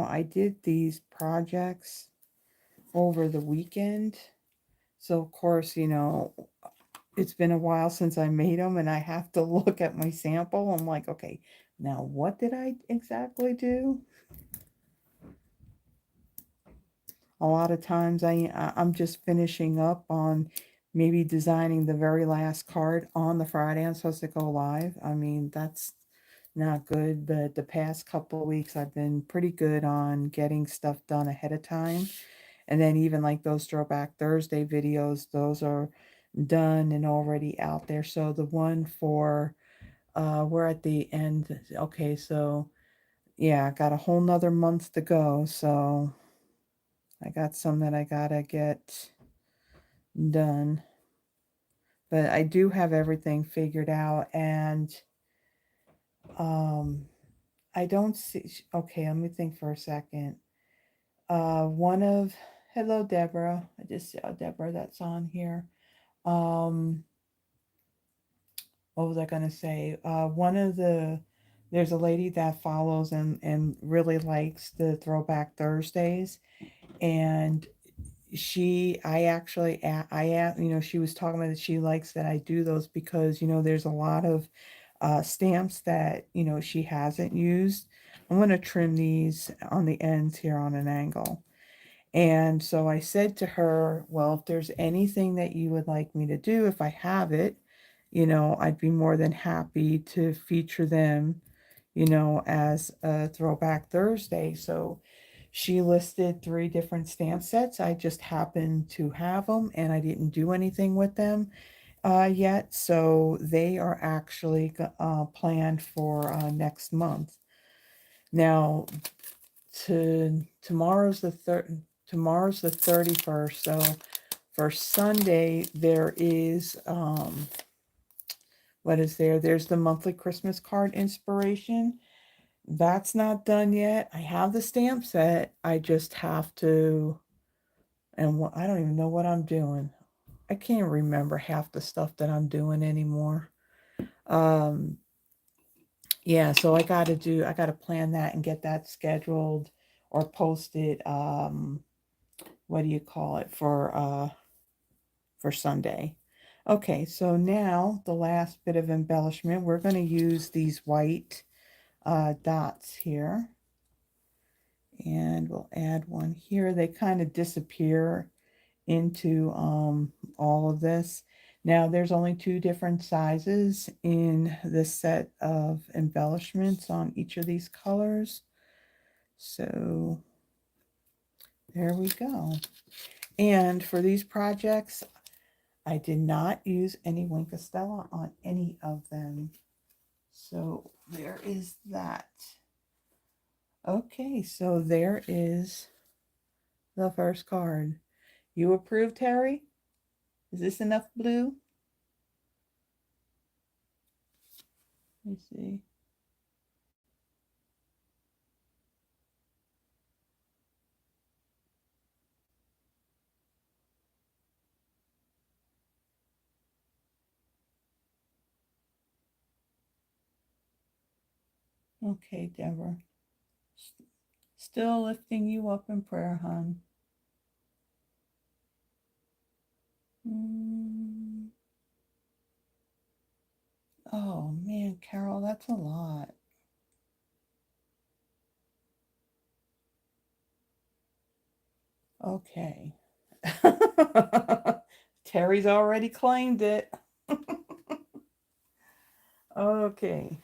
I did these projects over the weekend. So of course, it's been a while since I made them and I have to look at my sample. I'm like, okay, now what did I exactly do? A lot of times I'm just finishing up on maybe designing the very last card on the Friday I'm supposed to go live. I mean, that's not good, but the past couple of weeks I've been pretty good on getting stuff done ahead of time. And then even like those Throwback Thursday videos, those are done and already out there. So the one for we're at the end. Okay, so yeah, I got a whole nother month to go. So I got some that I gotta get done. But I do have everything figured out, and I don't see, okay, let me think for a second. One of, hello Deborah, I just saw Deborah that's on here. What was I gonna say? One of there's a lady that follows and really likes the Throwback Thursdays, and she was talking about that she likes that I do those because there's a lot of stamps that she hasn't used. I'm going to trim these on the ends here on an angle. And so I said to her, well, if there's anything that you would like me to do, if I have it, I'd be more than happy to feature them, as a Throwback Thursday. So she listed 3 different stamp sets. I just happened to have them and I didn't do anything with them yet. So they are actually planned for next month. Now, tomorrow's the 31st. So for Sunday, there is, what is there? There's the monthly Christmas card inspiration. That's not done yet. I have the stamp set. I just have to, and I don't even know what I'm doing. I can't remember half the stuff that I'm doing anymore. Yeah, so I got to plan that and get that scheduled or posted. What do you call it for Sunday? Okay, so now the last bit of embellishment, we're going to use these white dots here. And we'll add one here. They kind of disappear into all of this. Now there's only 2 different sizes in this set of embellishments on each of these colors. So there we go. And for these projects, I did not use any Wink of Stella on any of them. So there is that. Okay, so there is the first card. You approve, Terry? Is this enough blue? Let me see. Okay, Deborah. Still lifting you up in prayer, hon. Mm. Oh, man, Carol, that's a lot. Okay. Terry's already claimed it. Okay.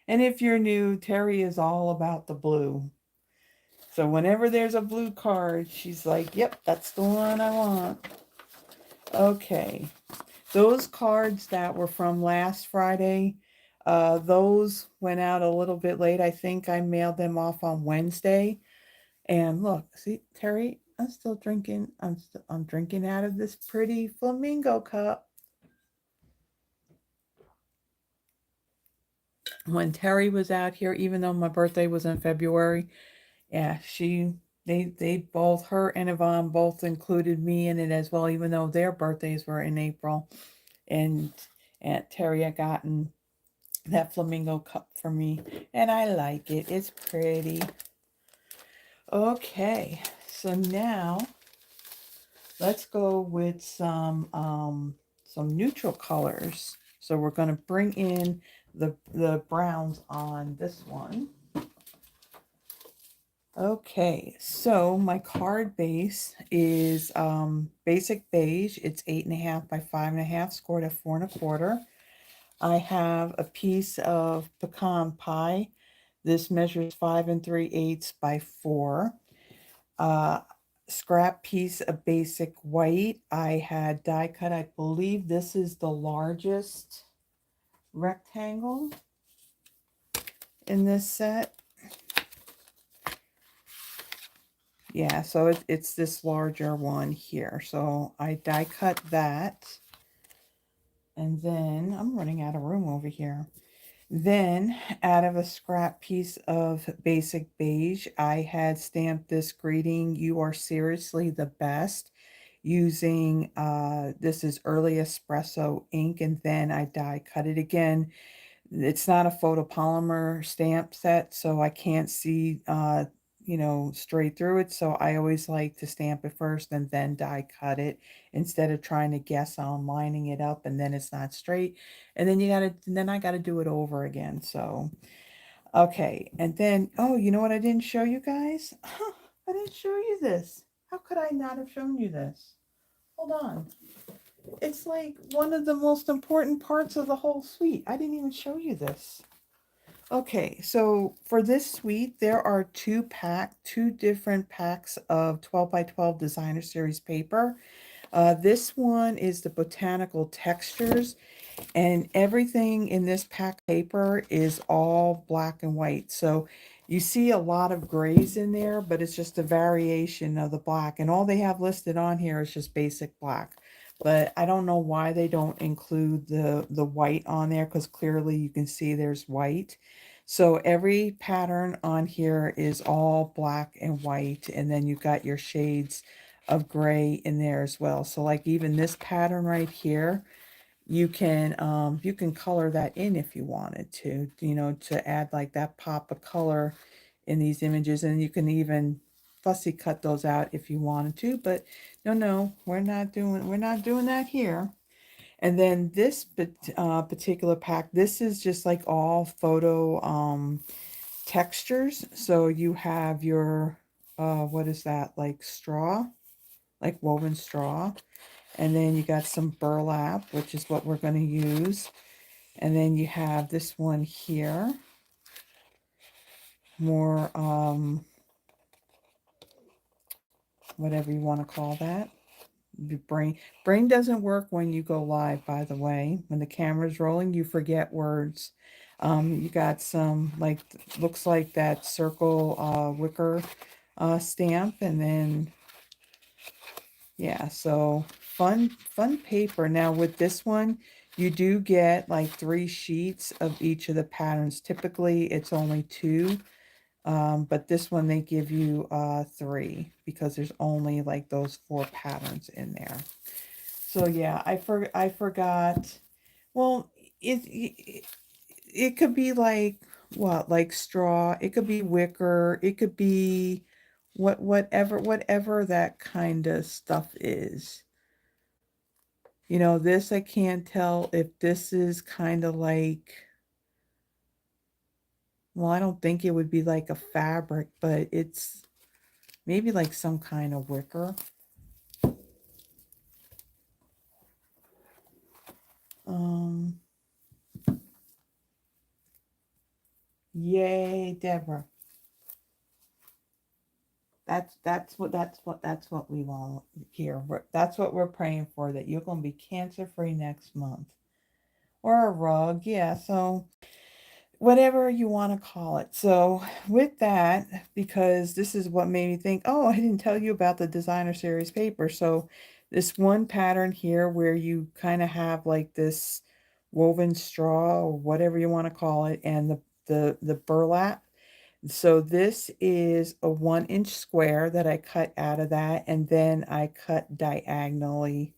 And if you're new, Terry is all about the blue. So whenever there's a blue card, she's like, yep, that's the one I want. Okay. Those cards that were from last Friday, those went out a little bit late. I think I mailed them off on Wednesday. And look, see, Terry, I'm still drinking. I'm drinking out of this pretty flamingo cup. When Terry was out here, even though my birthday was in February, yeah, they both, her and Yvonne both included me in it as well, even though their birthdays were in April. And Aunt Terry had gotten that flamingo cup for me, and I like it. It's pretty. Okay, so now let's go with some neutral colors. So we're going to bring in the browns on this one. Okay, so my card base is basic beige. It's 8.5 by 5.5, scored at 4.25. I have a piece of pecan pie. This measures 5 3/8 by 4. Scrap piece of basic white. I had die cut. I believe this is the largest rectangle in this set. Yeah, so it's this larger one here. So I die cut that. And then I'm running out of room over here. Then out of a scrap piece of basic beige, I had stamped this greeting, "You are seriously the best," using this is early espresso ink, and then I die cut it again. It's not a photopolymer stamp set, so I can't see straight through it. So I always like to stamp it first and then die cut it instead of trying to guess on lining it up and then it's not straight. And then I gotta do it over again. So okay. And then, oh, you know what I didn't show you guys? I didn't show you this. How could I not have shown you this? Hold on. It's like one of the most important parts of the whole suite. I didn't even show you this. Okay, so for this suite, there are two different packs of 12 by 12 designer series paper. This one is the Botanical Textures, and everything in this pack paper is all black and white. So you see a lot of grays in there, but it's just a variation of the black. And all they have listed on here is just basic black. But I don't know why they don't include the white on there, because clearly you can see there's white. So every pattern on here is all black and white, and then you've got your shades of gray in there as well. So like even this pattern right here, you can color that in if you wanted to, to add like that pop of color in these images. And you can even fussy cut those out if you wanted to, but no, we're not doing that here. And then this particular pack, this is just like all photo textures. So you have your what is that, like straw, like woven straw. And then you got some burlap, which is what we're going to use. And then you have this one here, more whatever you want to call that. Your brain doesn't work when you go live, by the way. When the camera's rolling, you forget words. You got some, like, looks like that circle wicker stamp, and then Yeah, so fun paper. Now with this one, you do get like 3 sheets of each of the patterns. Typically, it's only 2, but this one they give you 3 because there's only like those 4 patterns in there. So yeah, I forgot. Well, it could be like what, like straw. It could be wicker. It could be whatever that kind of stuff is. You know, this I can't tell if this is kind of like, well, I don't think it would be like a fabric, but it's maybe like some kind of wicker. Um, Yay, Deborah. That's what we want here. That's what we're praying for, that you're going to be cancer free next month. Or a rug, yeah. So whatever you want to call it. So with that, because this is what made me think, oh, I didn't tell you about the designer series paper. So this one pattern here where you kind of have like this woven straw or whatever you want to call it, and the burlap. So this is a 1-inch square that I cut out of that, and then I cut diagonally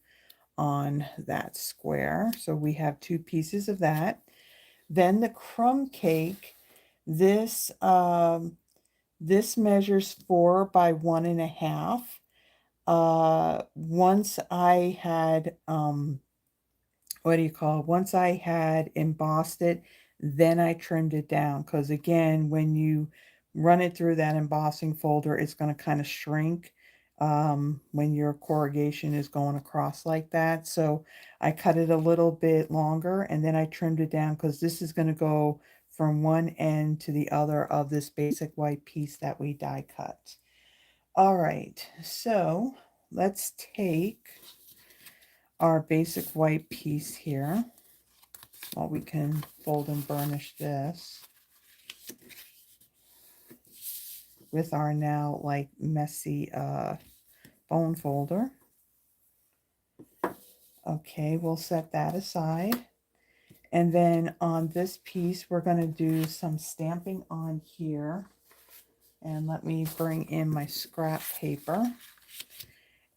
on that square. So we have 2 pieces of that. Then the crumb cake, this this measures 4 by 1.5. Once I had what do you call it? Once I had embossed it, then I trimmed it down, because again, when you run it through that embossing folder, it's going to kind of shrink when your corrugation is going across like that. So I cut it a little bit longer, and then I trimmed it down because this is going to go from one end to the other of this basic white piece that we die cut. All right, so let's take our basic white piece here. Well, we can fold and burnish this with our now like messy bone folder. Okay, we'll set that aside. And then on this piece, we're going to do some stamping on here. And let me bring in my scrap paper.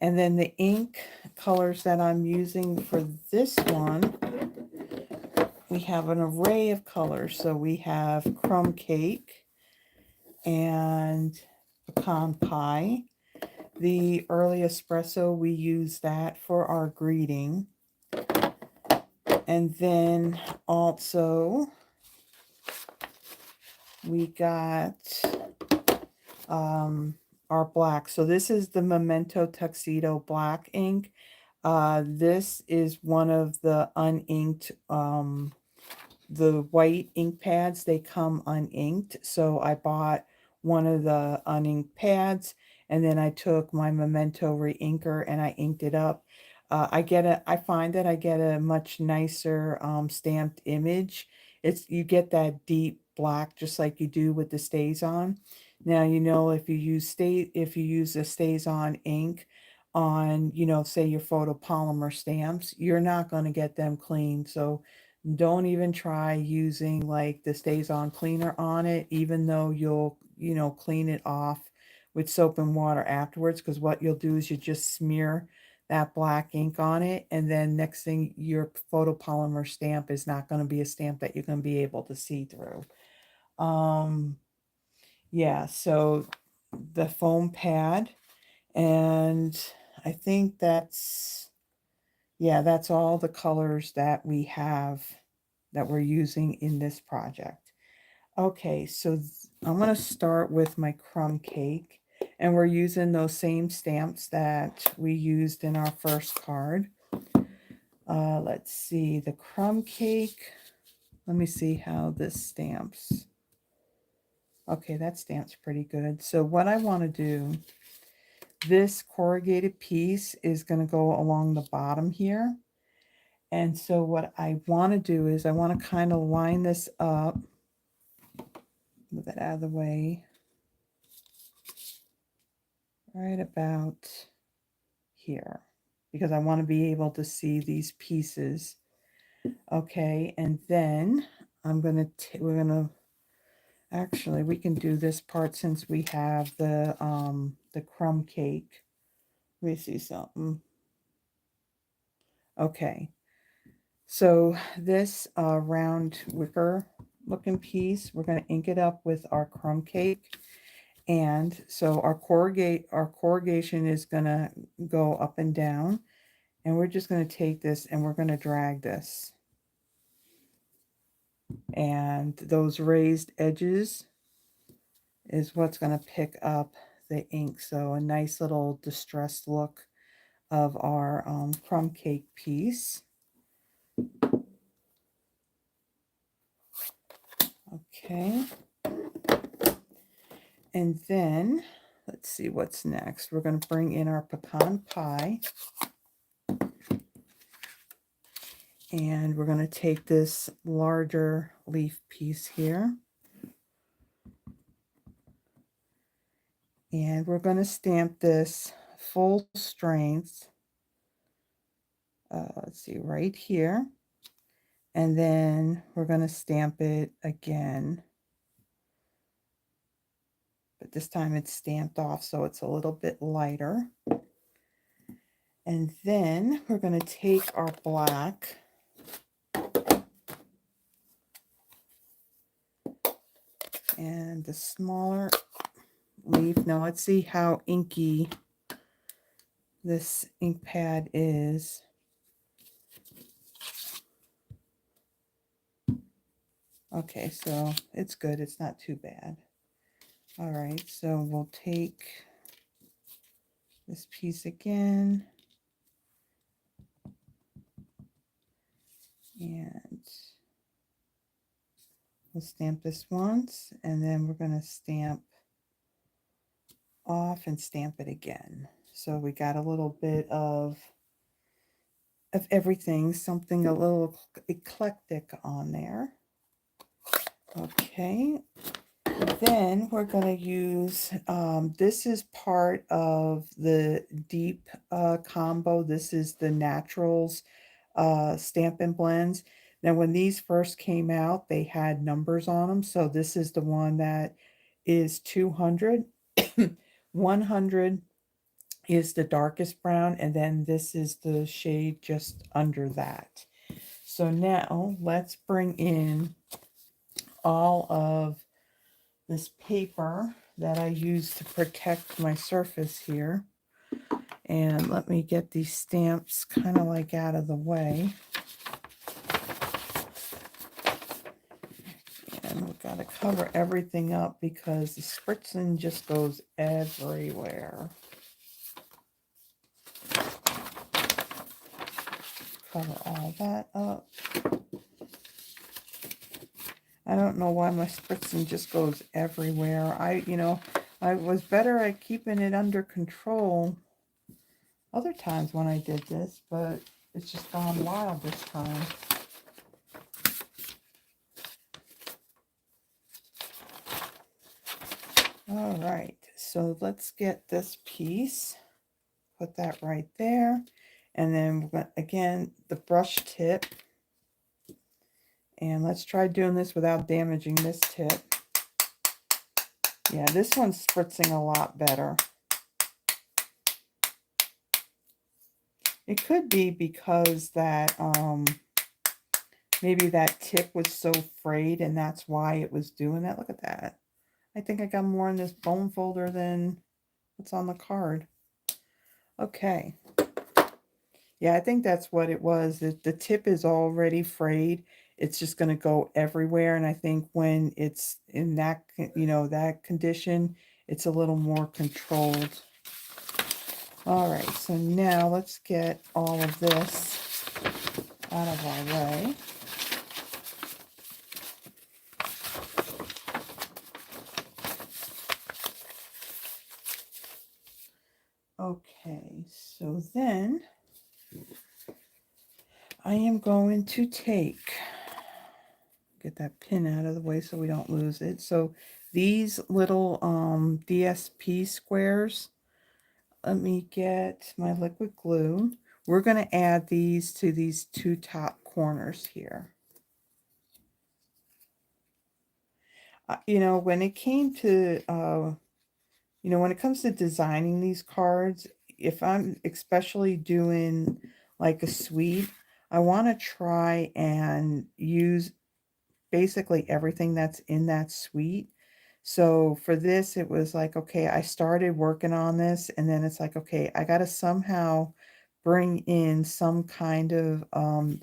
And then the ink colors that I'm using for this one, we have an array of colors. So we have Crumb Cake and Pecan Pie. The early espresso, we use that for our greeting. And then also we got our black. So this is the Memento Tuxedo black ink. This is one of the uninked, the white ink pads. They come uninked. So I bought one of the uninked pads, and then I took my Memento reinker and I inked it up. I find that I get a much nicer stamped image. You get that deep black just like you do with the StazOn. Now, you know, if you use a StazOn ink on, you know, say your photopolymer stamps, you're not going to get them clean. So don't even try using like the StazOn cleaner on it, even though you'll, you know, clean it off with soap and water afterwards, because what you'll do is you just smear that black ink on it, and then next thing, your photopolymer stamp is not going to be a stamp that you're going to be able to see through. Yeah, so the foam pad, and I think that's all the colors that we have that we're using in this project. Okay, so I'm going to start with my crumb cake, and we're using those same stamps that we used in our first card. Let's see, the crumb cake. Let me see how this stamps. Okay, that stamps pretty good. So what I want to do, this corrugated piece is going to go along the bottom here. And so what I want to do is I want to kind of line this up. Move that out of the way. Right about here because I want to be able to see these pieces. Okay, and then we're gonna actually we can do this part since we have the crumb cake. Let me see something. Okay, so this round wicker looking piece, we're going to ink it up with our crumb cake. And so our corrugation is going to go up and down. And we're just going to take this and we're going to drag this. And those raised edges is what's going to pick up the ink. So a nice little distressed look of our crumb cake piece. Okay. And then, let's see what's next. We're going to bring in our pecan pie. And we're going to take this larger leaf piece here. And we're going to stamp this full strength. Let's see, right here. And then we're going to stamp it again. But this time it's stamped off, so it's a little bit lighter. And then we're going to take our black and the smaller leaf. Now let's see how inky this ink pad is. Okay, so it's good. It's not too bad. All right, so we'll take this piece again. And we'll stamp this once, and then we're going to stamp off and stamp it again. So we got a little bit of everything, something a little eclectic on there. Okay, then we're going to use, this is part of the deep combo. This is the Naturals Stampin' Blends. Now, when these first came out, they had numbers on them. So this is the one that is 200. 100 is the darkest brown, and then this is the shade just under that. So now let's bring in all of this paper that I use to protect my surface here. And let me get these stamps kind of like out of the way. And we've got to cover everything up because the spritzing just goes everywhere. Cover all that up. I don't know why my spritzing just goes everywhere. I was better at keeping it under control other times when I did this, but it's just gone wild this time. All right, so let's get this piece, put that right there, and then we're going to, again, the brush tip, and let's try doing this without damaging this tip. Yeah, this one's spritzing a lot better. It could be because that maybe that tip was so frayed and that's why it was doing that. Look at that. I think I got more in this bone folder than what's on the card. Okay. Yeah, I think that's what it was. The tip is already frayed. It's just going to go everywhere. And I think when it's in that, that condition, it's a little more controlled. All right, so now let's get all of this out of our way. Okay, so then I am going to get that pin out of the way so we don't lose it. So these little DSP squares, Let me get my liquid glue. We're going to add these to these two top corners here. You know, when it came to, you know, when it comes to designing these cards, if I'm especially doing like a suite, I want to try and use basically everything that's in that suite. So for this, it was like, okay, I started working on this, and then it's like, okay, I got to somehow bring in some kind of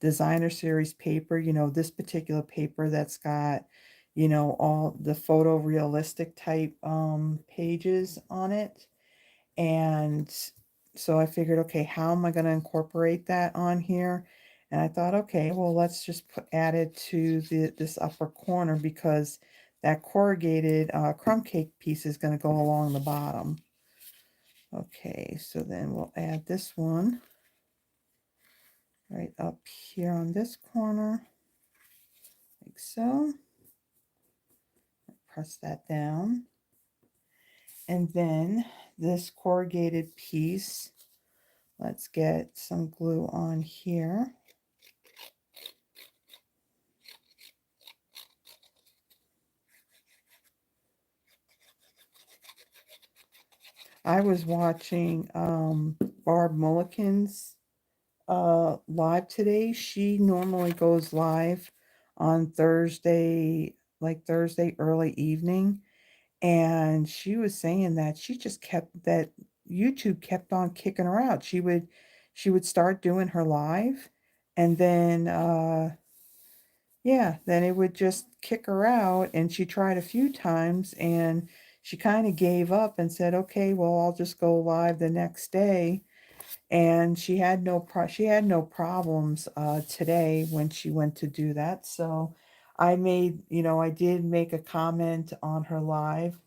designer series paper, you know, this particular paper that's got, you know, all the photorealistic type pages on it. And so I figured, okay, how am I going to incorporate that on here? And I thought, okay, well, let's just add it to this upper corner, because that corrugated crumb cake piece is going to go along the bottom. Okay, so then we'll add this one right up here on this corner, like so. Press that down. And then this corrugated piece, let's get some glue on here. I was watching Barb Mulligan's live today. She normally goes live on Thursday, like Thursday early evening, and she was saying that she just kept that YouTube kept on kicking her out. She would start doing her live, and then yeah, then it would just kick her out, and she tried a few times, and she kind of gave up and said, okay, well, I'll just go live the next day. And she had no problems today when she went to do that. So I made, you know, I did make a comment on her live,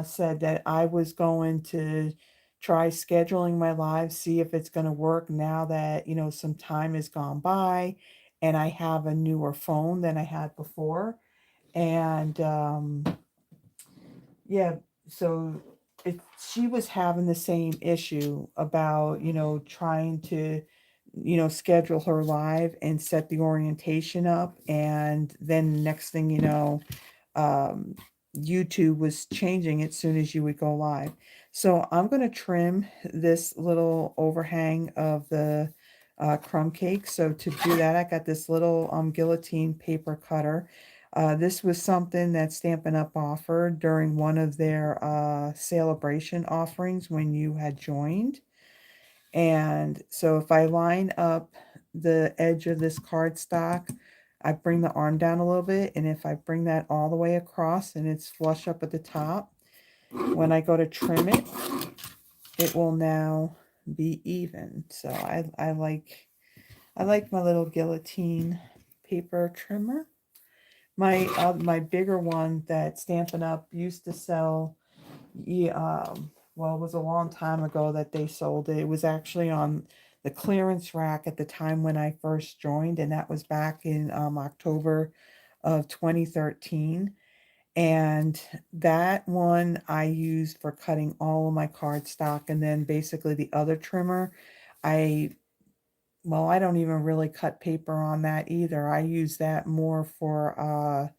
said that I was going to try scheduling my live, see if it's going to work now that, you know, some time has gone by and I have a newer phone than I had before. And yeah, so it she was having the same issue about, you know, trying to, you know, schedule her live and set the orientation up, and then next thing you know, um, YouTube was changing as soon as you would go live. So I'm going to trim this little overhang of the crumb cake. So to do that, I got this little guillotine paper cutter. This was something that Stampin' Up! Offered during one of their celebration offerings when you had joined. And so if I line up the edge of this cardstock, I bring the arm down a little bit, and if I bring that all the way across and it's flush up at the top, when I go to trim it, it will now be even. So I like my little guillotine paper trimmer. My bigger one that Stampin' Up! Used to sell, yeah, well, it was a long time ago that they sold it. It was actually on the clearance rack at the time when I first joined, and that was back in October of 2013. And that one I used for cutting all of my cardstock, and then basically the other trimmer, I well, I don't even really cut paper on that either. I use that more for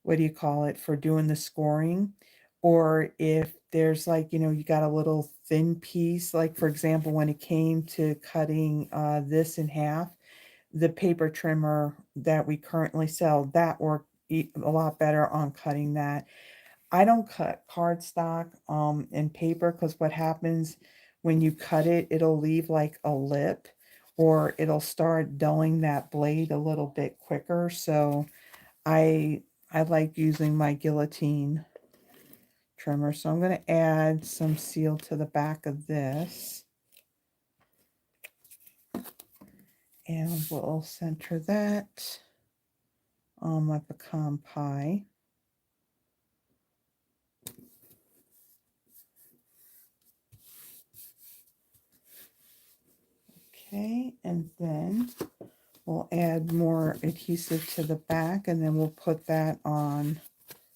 what do you call it, for doing the scoring. Or if there's like, you know, you got a little thin piece, like for example, when it came to cutting this in half, the paper trimmer that we currently sell, that worked a lot better on cutting that. I don't cut cardstock in paper, because what happens when you cut it, it'll leave like a lip, or it'll start dulling that blade a little bit quicker. So I I like using my guillotine trimmer. So I'm going to add some seal to the back of this. And we'll center that on my pecan pie. Okay, and then we'll add more adhesive to the back, and then we'll put that on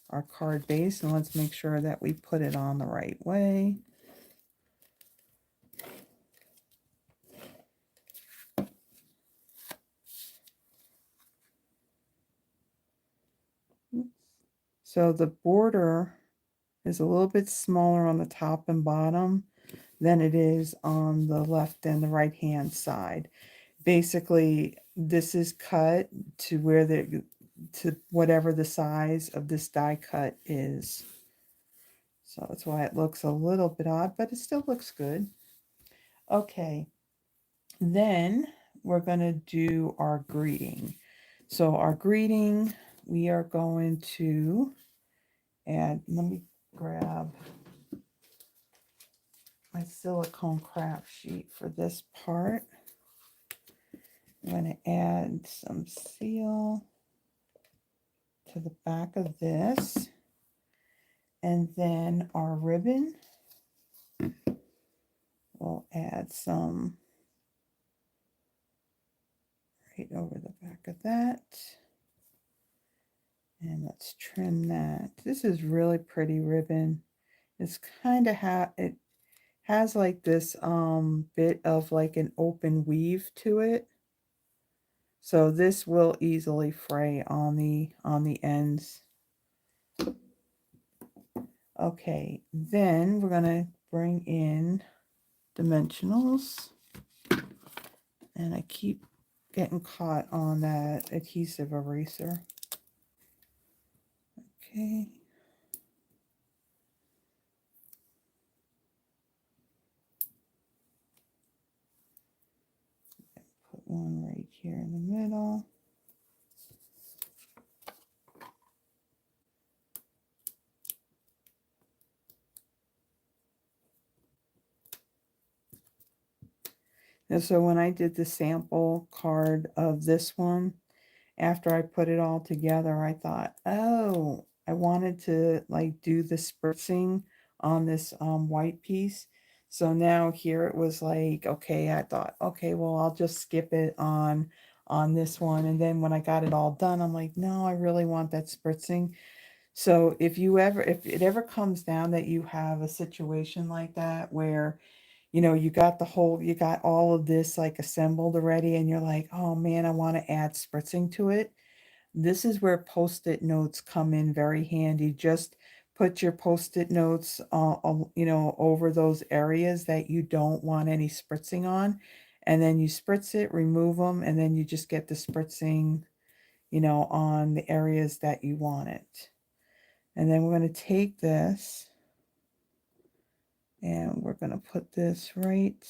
our card base. And let's make sure that we put it on the right way. So the border is a little bit smaller on the top and bottom than it is on the left and the right hand side. Basically, this is cut to where to whatever the size of this die cut is. So that's why it looks a little bit odd, but it still looks good. Okay, then we're going to do our greeting. So our greeting, we are going to add, let me grab my silicone craft sheet for this part. I'm going to add some seal to the back of this. And then our ribbon, we'll add some right over the back of that. And let's trim that. This is really pretty ribbon. It's kind of it has like this bit of like an open weave to it. So this will easily fray on the ends. Okay, then we're gonna bring in dimensionals, and I keep getting caught on that adhesive eraser. Okay. Put one right here in the middle. And so when I did the sample card of this one, after I put it all together, I thought, oh, I wanted to like do the spritzing on this white piece. So now here it was like, okay, I thought, okay, well, I'll just skip it on this one. And then when I got it all done, I'm like, no, I really want that spritzing. So if it ever comes down that you have a situation like that where you got all of this like assembled already and you're like, oh man, I want to add spritzing to it. This is where post-it notes come in very handy. Just put your post-it notes, over those areas that you don't want any spritzing on. And then you spritz it, remove them, and then you just get the spritzing, on the areas that you want it. And then we're going to take this and we're going to put this right,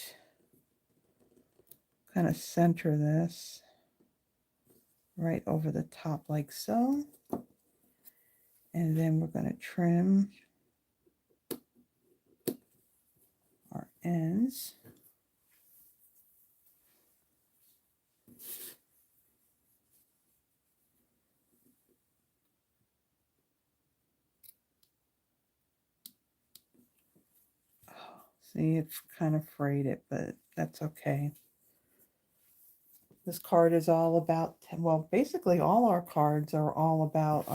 kind of center this right over the top like so. And then we're going to trim our ends. See, it's kind of frayed it, but that's okay. This card is all about, well, basically all our cards are all about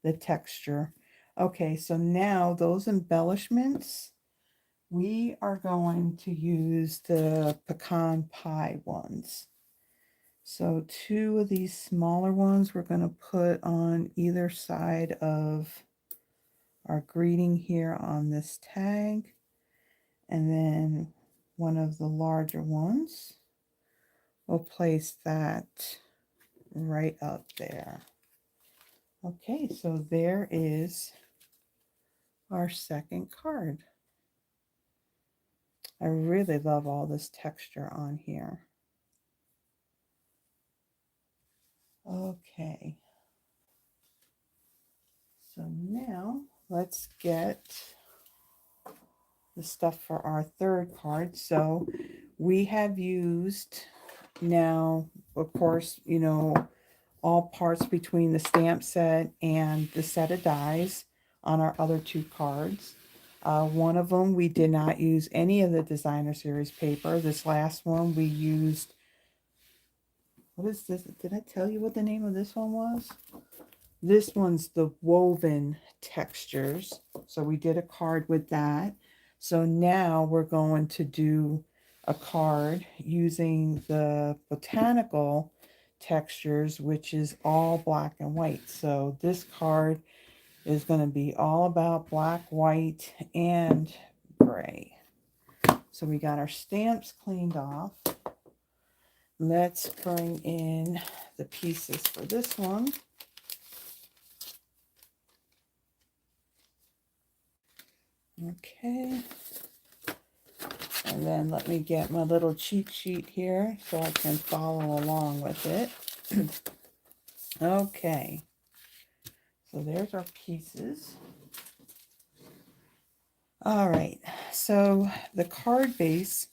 the texture. Okay, so now those embellishments, we are going to use the pecan pie ones. So 2 of these smaller ones we're going to put on either side of our greeting here on this tag. And then one of the larger ones, we'll place that right up there. Okay, so there is our second card. I really love all this texture on here. Okay. So now let's get the stuff for our third card. So we have used now, of course, all parts between the stamp set and the set of dies on our other 2 cards. One of them, we did not use any of the designer series paper. This last one, we used, what is this? Did I tell you what the name of this one was? This one's the woven textures. So we did a card with that. So now we're going to do a card using the Botanical Textures, which is all black and white. So this card is going to be all about black, white, and gray. So we got our stamps cleaned off. Let's bring in the pieces for this one. Okay. And then let me get my little cheat sheet here so I can follow along with it. Okay. So there's our pieces. All right. So the card base,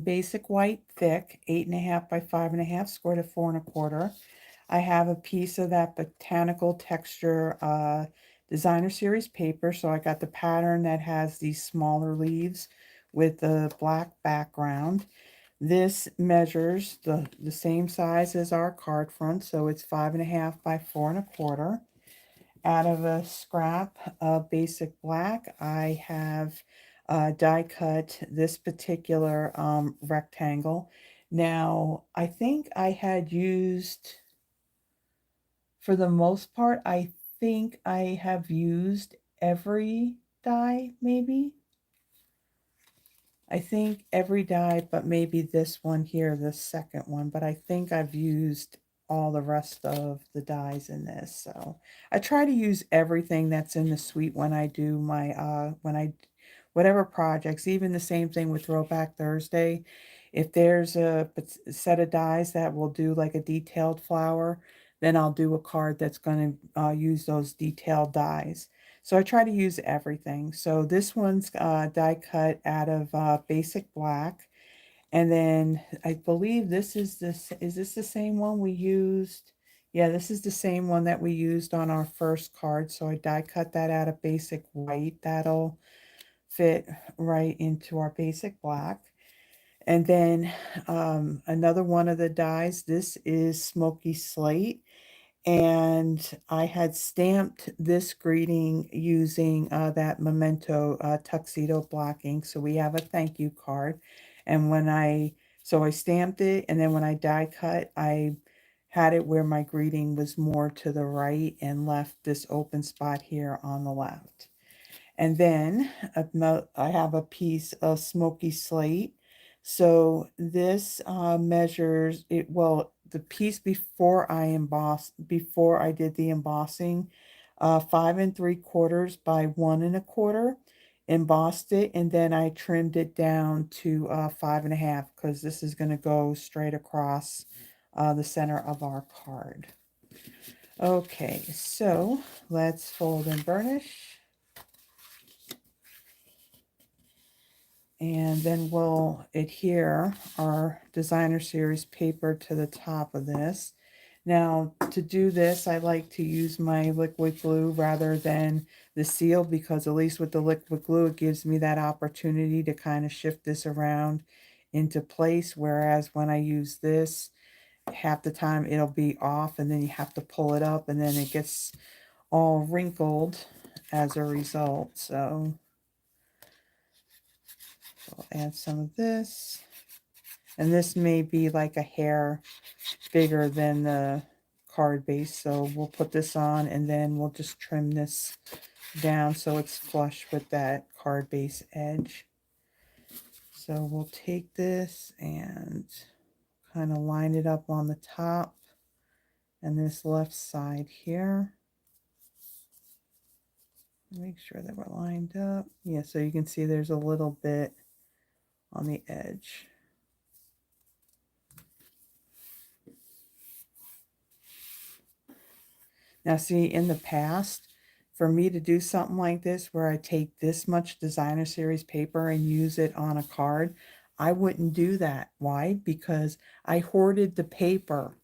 basic white thick, 8.5 by 5.5, square to 4.25. I have a piece of that Botanical Texture Designer Series paper. So I got the pattern that has these smaller leaves with the black background. This measures the same size as our card front, so it's 5.5 by 4.25. Out of a scrap of basic black, I have die cut this particular rectangle. Now, I think I had used, for the most part, I think I have used every die, maybe. I think every die, but maybe this one here, the second one, but I think I've used all the rest of the dies in this. So I try to use everything that's in the suite when I do my, whatever projects, even the same thing with Throwback Thursday. If there's a set of dies that will do like a detailed flower, then I'll do a card that's going to use those detailed dies. So I try to use everything. So this one's die cut out of basic black. And then I believe this is this the same one we used? Yeah, this is the same one that we used on our first card. So I die cut that out of basic white. That'll fit right into our basic black. And then another one of the dies, this is Smoky Slate. And I had stamped this greeting using that Memento tuxedo black ink. So we have a thank you card. And so I stamped it, and then when I die cut, I had it where my greeting was more to the right and left this open spot here on the left. And then I have a piece of Smoky Slate. So this measures it, well, the piece before before I did the embossing, 5 3/4 by 1 1/4, embossed it, and then I trimmed it down to 5.5 because this is going to go straight across the center of our card. Okay, so let's fold and burnish. And then we'll adhere our designer series paper to the top of this. Now, to do this, I like to use my liquid glue rather than the seal, because at least with the liquid glue, it gives me that opportunity to kind of shift this around into place. Whereas when I use this, half the time it'll be off, and then you have to pull it up, and then it gets all wrinkled as a result. So I'll add some of this. And this may be like a hair bigger than the card base. So we'll put this on, and then we'll just trim this down so it's flush with that card base edge. So we'll take this and kind of line it up on the top and this left side here. Make sure that we're lined up. Yeah, so you can see there's a little bit on the edge. Now see, in the past, for me to do something like this, where I take this much designer series paper and use it on a card, I wouldn't do that. Why? Because I hoarded the paper.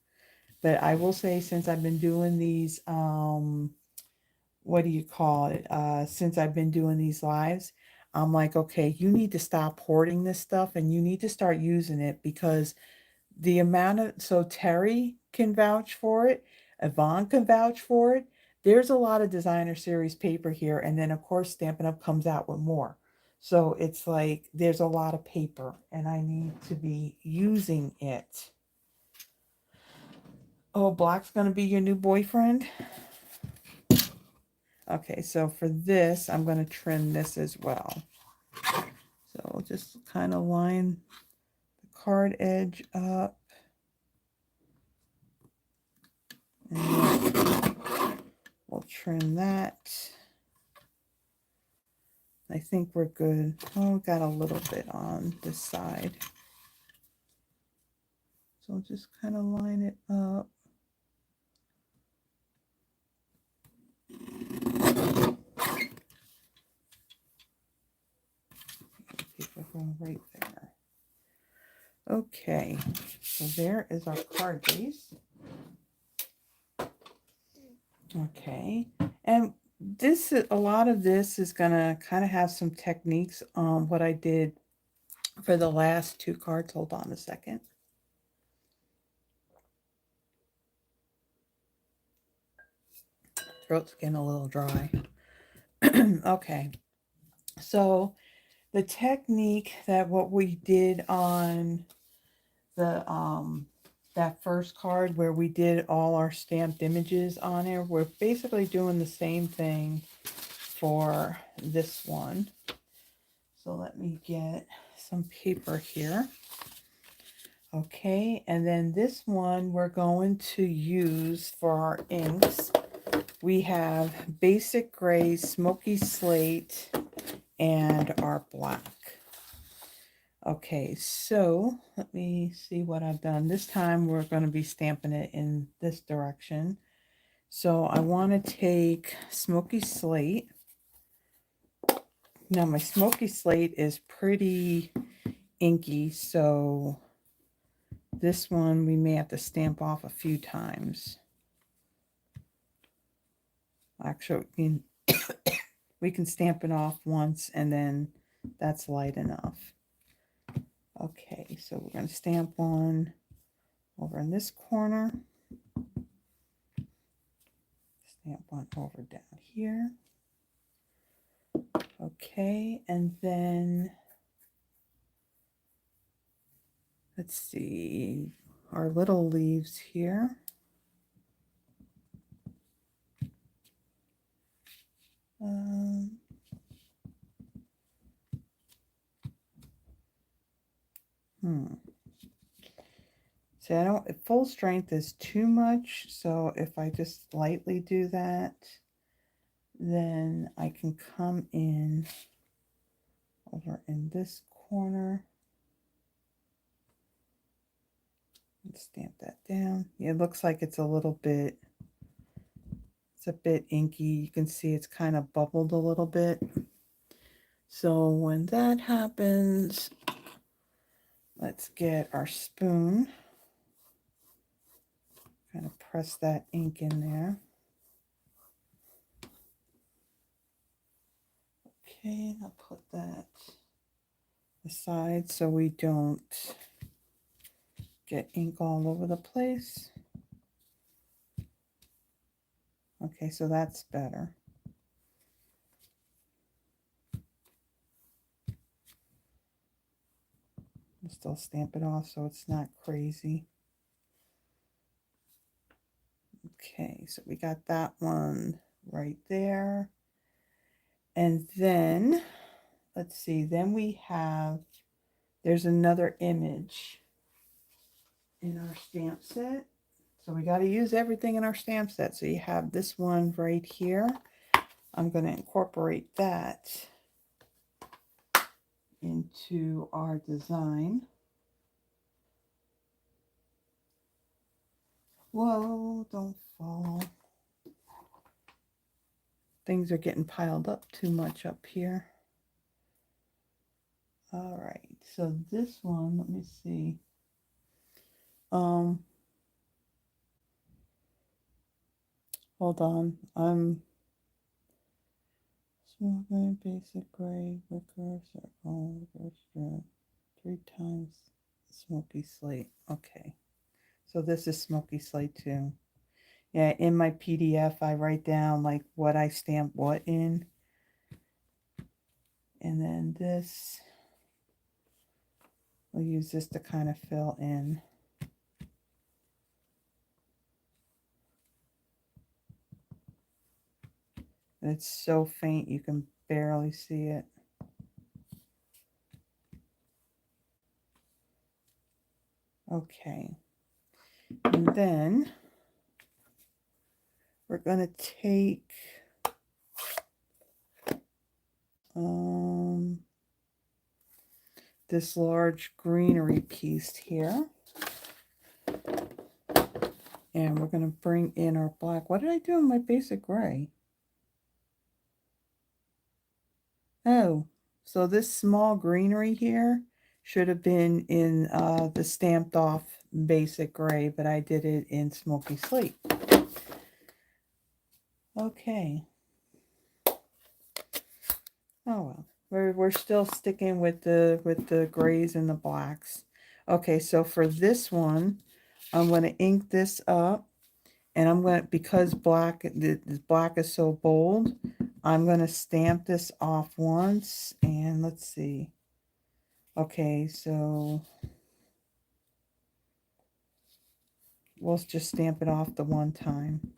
But I will say, since I've been doing these, what do you call it? Since I've been doing these lives, I'm like, okay, you need to stop hoarding this stuff and you need to start using it, because the amount of, so Terry can vouch for it, Yvonne can vouch for it. There's a lot of designer series paper here, and then of course Stampin' Up comes out with more. So it's like there's a lot of paper and I need to be using it. Oh, black's gonna be your new boyfriend? Okay, so for this, I'm going to trim this as well. So we'll just kind of line the card edge up. And we'll trim that. I think we're good. Oh, got a little bit on this side. So just kind of line it up. Paper going right there. Okay, so there is our card base. Okay, and this is, a lot of this is gonna kind of have some techniques on what I did for the last two cards. Hold on a second. Throat's getting a little dry. Okay, so the technique that what we did on the that first card where we did all our stamped images on there, we're basically doing the same thing for this one. So let me get some paper here. Okay, and then this one we're going to use for our inks. We have basic gray, smoky slate, and our black. Okay, so let me see what I've done. This time we're going to be stamping it in this direction. So I want to take smoky slate. Now my smoky slate is pretty inky, so this one we may have to stamp off a few times. Actually, we can stamp it off once and then that's light enough. Okay, so we're going to stamp one over in this corner. Stamp one over down here. Okay, and then let's see our little leaves here. See, I don't, full strength is too much, so if I just lightly do that, then I can come in over in this corner and stamp that down. Yeah, it looks like it's a little bit, it's a bit inky. You can see it's kind of bubbled a little bit. So when that happens, let's get our spoon. Kind of press that ink in there. Okay, I'll put that aside so we don't get ink all over the place. Okay, so that's better. I'll still stamp it off so it's not crazy. Okay, so we got that one right there. And then, let's see, then we have, there's another image in our stamp set. So we got to use everything in our stamp set. So you have this one right here. I'm going to incorporate that into our design. Whoa, don't fall. Things are getting piled up too much up here. All right, so this one, let me see. Hold on. I'm smoking basic gray wicker circle wicker strip 3 times smoky slate. Okay, so this is smoky slate too. Yeah, in my PDF I write down like what I stamp what in, and then this, we'll use this to kind of fill in. And it's so faint you can barely see it. Okay. And then we're going to take this large greenery piece here. And we're going to bring in our black. What did I do in my basic gray? Oh, so this small greenery here should have been in the stamped off basic gray, but I did it in Smoky Slate. Okay. Oh well, we're still sticking with the grays and the blacks. Okay, so for this one, I'm going to ink this up, and I'm going to, because the black is so bold, I'm going to stamp this off once, and let's see. Okay, so we'll just stamp it off the one time.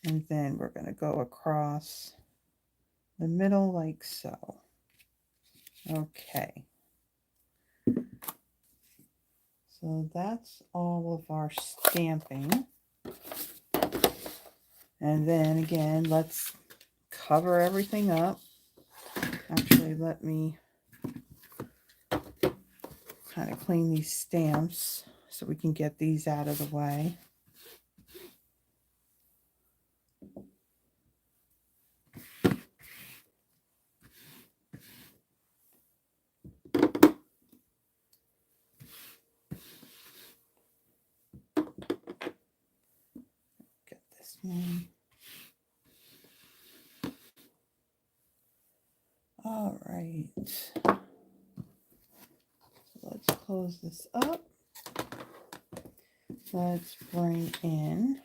And then we're going to go across the middle like so. Okay. So that's all of our stamping. And then again, let's cover everything up. Actually, let me kind of clean these stamps so we can get these out of the way. Get this one. All right. So let's close this up. Let's bring in,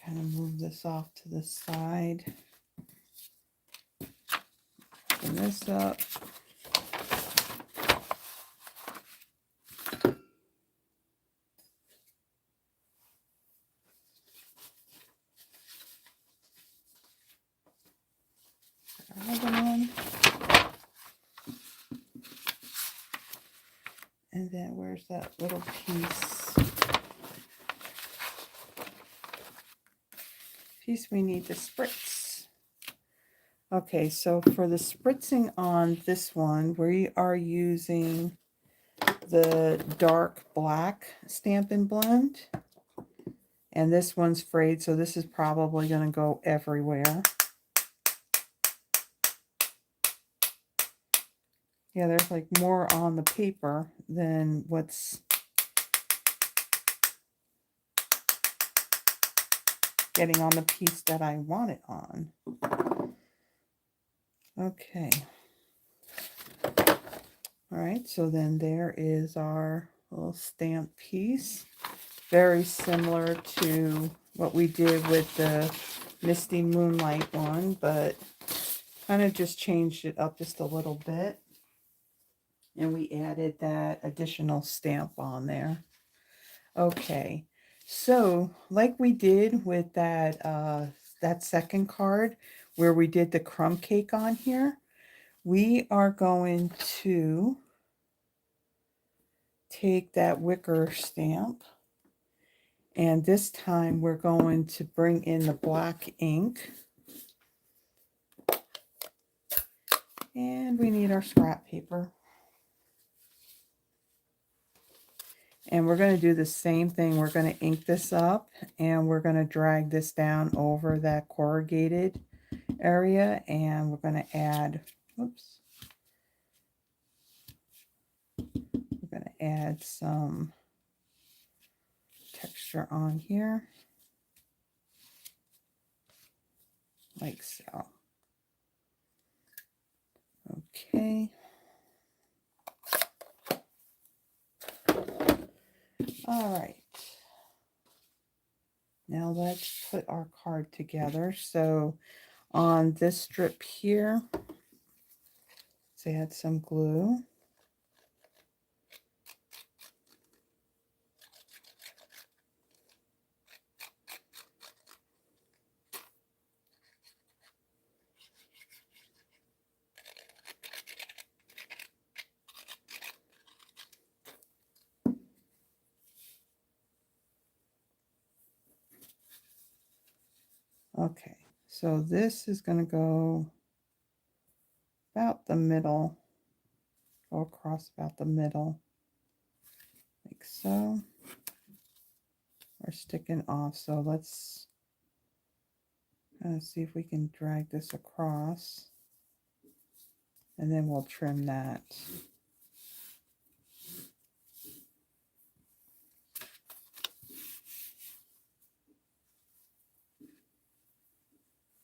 kind of move this off to the side. Open this up. Another one. And then where's that little piece we need to spritz? Okay, so for the spritzing on this one, we are using the dark black Stampin' Blend. And this one's frayed, so this is probably going to go everywhere. Yeah, there's like more on the paper than what's getting on the piece that I want it on. Okay. All right, so then there is our little stamp piece. Very similar to what we did with the Misty Moonlight one, but kind of just changed it up just a little bit. And we added that additional stamp on there. Okay, so like we did with that that second card where we did the crumb cake on here, we are going to take that wicker stamp, and this time we're going to bring in the black ink, and we need our scrap paper. And we're going to do the same thing. We're going to ink this up, and we're going to drag this down over that corrugated area, and we're going to add, oops, we're going to add some texture on here, like so. Okay. All right. Now let's put our card together. So on this strip here, let's add some glue. Okay, so this is going to go about the middle, go across about the middle, like so. We're sticking off, so let's see if we can drag this across, and then we'll trim that.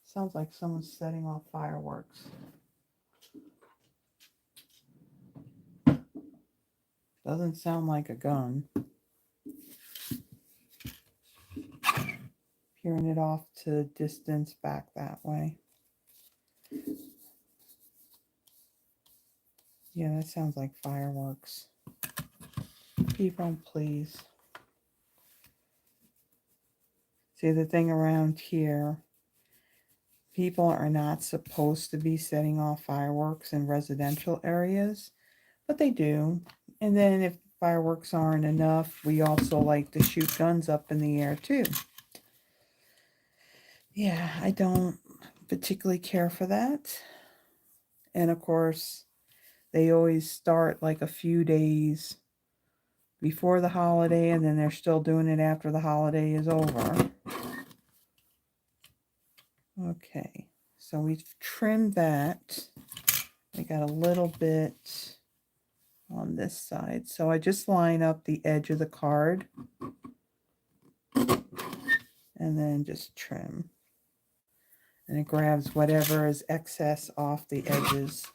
Sounds like someone's setting off fireworks. Doesn't sound like a gun. Peering it off to distance back that way. Yeah, that sounds like fireworks. People, please. See, the thing around here, people are not supposed to be setting off fireworks in residential areas, but they do. And then if fireworks aren't enough, we also like to shoot guns up in the air too. Yeah, I don't particularly care for that. And of course, they always start like a few days before the holiday, and then they're still doing it after the holiday is over. Okay, so we've trimmed that. We got a little bit on this side. So I just line up the edge of the card and then just trim. And it grabs whatever is excess off the edges.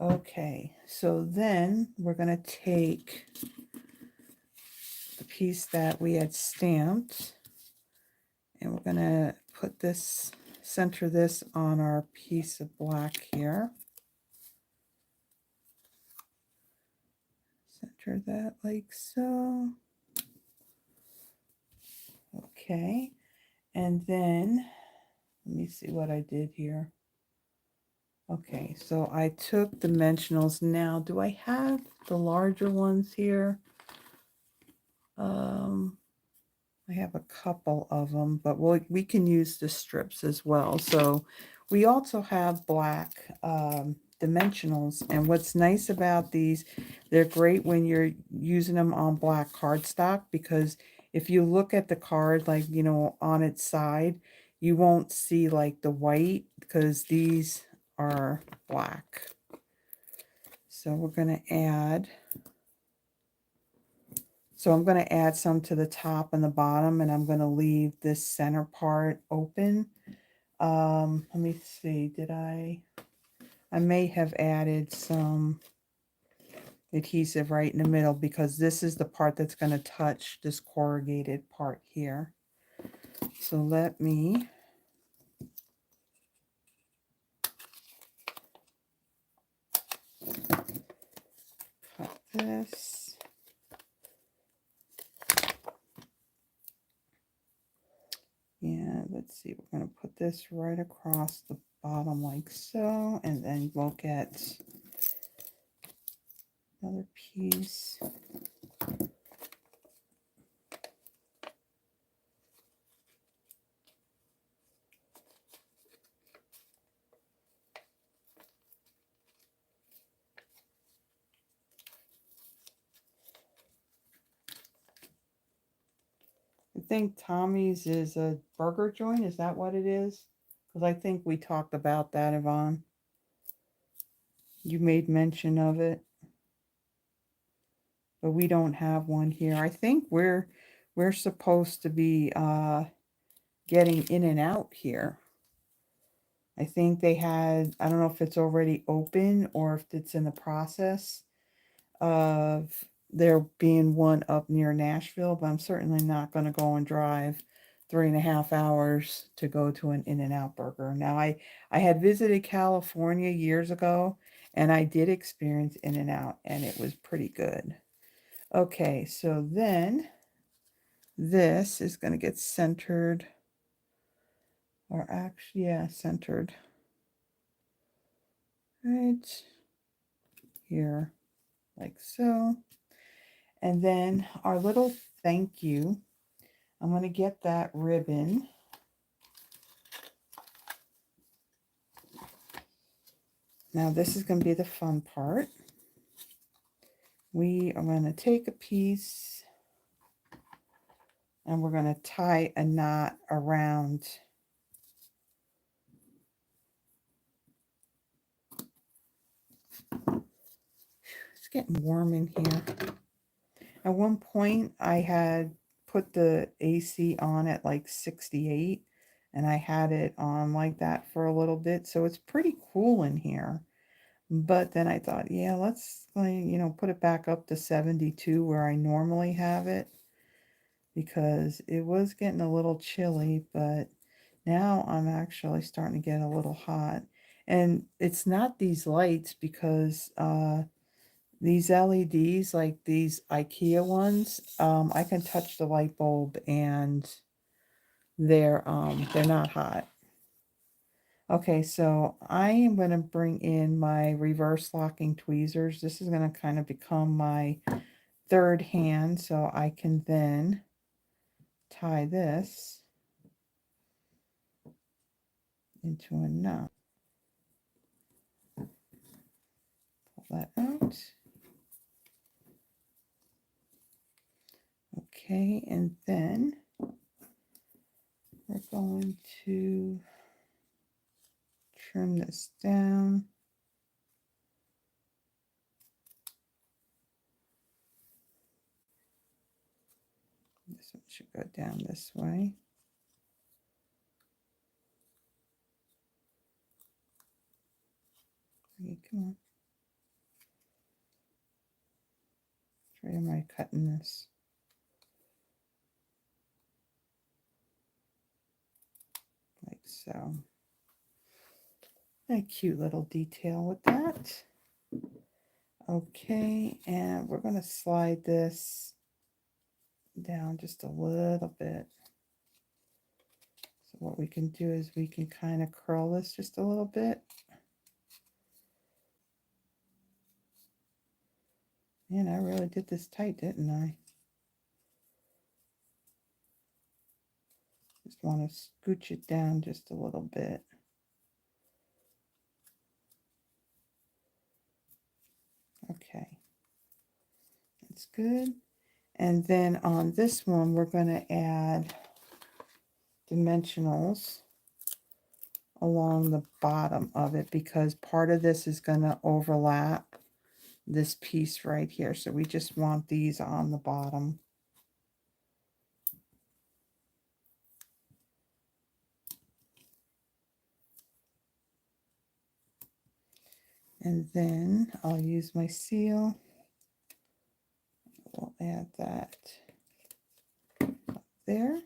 Okay, so then we're going to take the piece that we had stamped, and we're going to put this, center this on our piece of black here. Center that like so. Okay, and then let me see what I did here. Okay, so I took dimensionals. Now, do I have the larger ones here? I have a couple of them, but we can use the strips as well. So we also have black dimensionals, and what's nice about these, they're great when you're using them on black cardstock, because if you look at the card, like, you know, on its side, you won't see like the white, because these are black. So we're going to add, so I'm going to add some to the top and the bottom, and I'm going to leave this center part open. Let me see, did I may have added some adhesive right in the middle, because this is the part that's going to touch this corrugated part here. So let me cut this. And let's see, we're going to put this right across the bottom like so, and then we'll get another piece. I think Tommy's is a burger joint. Is that what it is? Because I think we talked about that, Yvonne. You made mention of it. But we don't have one here. I think we're supposed to be getting In and Out here. I think they had, I don't know if it's already open or if it's in the process of there being one up near Nashville, but I'm certainly not going to go and drive 3.5 hours to go to an In and Out burger. Now, I had visited California years ago, and I did experience In and Out, and it was pretty good. Okay, so then this is going to get centered, or actually, yeah, centered right here, like so. And then our little thank you, I'm going to get that ribbon. Now this is going to be the fun part. We are going to take a piece and we're going to tie a knot around it's getting warm in here. At one point I had put the AC on at like 68 and I had it on like that for a little bit, so it's pretty cool in here. But then I thought, yeah, let's put it back up to 72 where I normally have it, because it was getting a little chilly, but now I'm actually starting to get a little hot. And it's not these lights, because these LEDs, like these IKEA ones, I can touch the light bulb and they're not hot. Okay, so I am going to bring in my reverse locking tweezers. This is going to kind of become my third hand, so I can then tie this into a knot. Pull that out. Okay, and then we're going to trim this down. This one should go down this way. Okay, come on. Where am I cutting this? Like so. A cute little detail with that. Okay, and we're going to slide this down just a little bit. So what we can do is we can kind of curl this just a little bit. Man, I really did this tight, didn't I? Just want to scooch it down just a little bit. Okay, that's good. And then on this one, we're going to add dimensionals along the bottom of it, because part of this is going to overlap this piece right here. So we just want these on the bottom. And then I'll use my seal. We'll add that up there.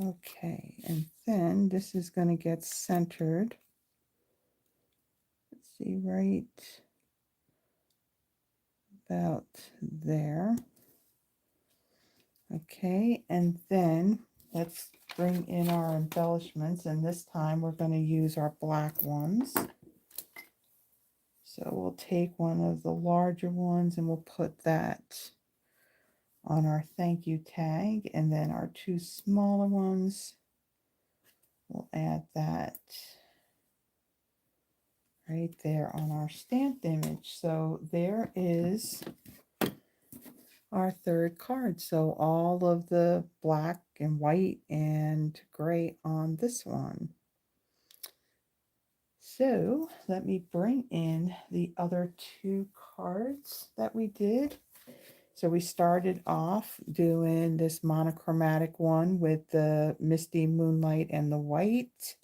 Okay, and then this is going to get centered. Let's see, right about there. Okay, and then let's bring in our embellishments, and this time we're going to use our black ones. So we'll take one of the larger ones and we'll put that on our thank you tag, and then our two smaller ones, we'll add that right there on our stamped image. So there is our third card. So all of the black and white and gray on this one. So let me bring in the other two cards that we did. So we started off doing this monochromatic one with the Misty, Moonlight, and the white.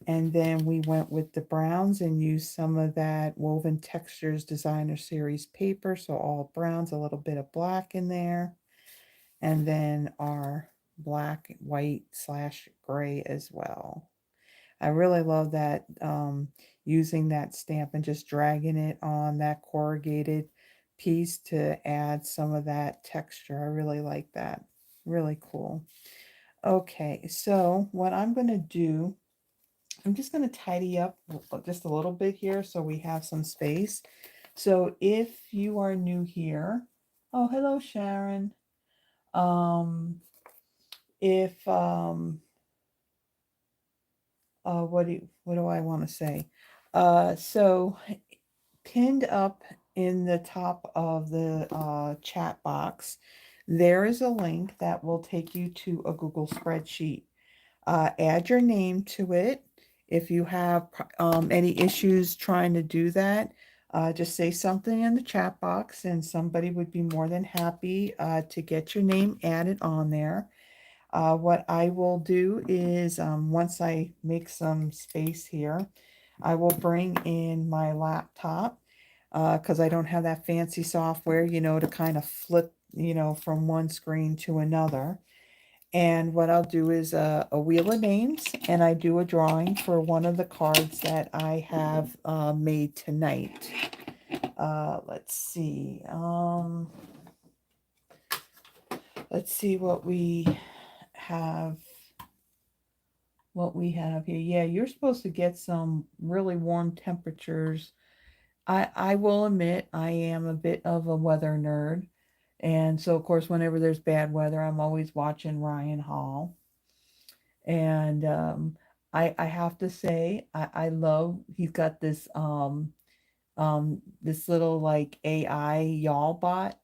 And then we went with the browns and used some of that Woven Textures Designer Series paper. So all browns, a little bit of black in there. And then our black, white / gray as well. I really love that, using that stamp and just dragging it on that corrugated piece to add some of that texture. I really like that. Really cool. Okay, so what I'm going to do, I'm just going to tidy up just a little bit here so we have some space. So if you are new here, oh, hello, Sharon. Um, if what do I want to say? So pinned up in the top of the chat box, there is a link that will take you to a Google spreadsheet. Add your name to it. If you have any issues trying to do that, just say something in the chat box and somebody would be more than happy to get your name added on there. What I will do is once I make some space here, I will bring in my laptop because I don't have that fancy software, to kind of flip, from one screen to another. And what I'll do is a wheel of names, and I do a drawing for one of the cards that I have made tonight. Let's see. Let's see have what we have here. Yeah, you're supposed to get some really warm temperatures. I will admit I am a bit of a weather nerd. And so, of course, whenever there's bad weather, I'm always watching Ryan Hall. And I have to say, I love, he's got this little like AI y'all bot.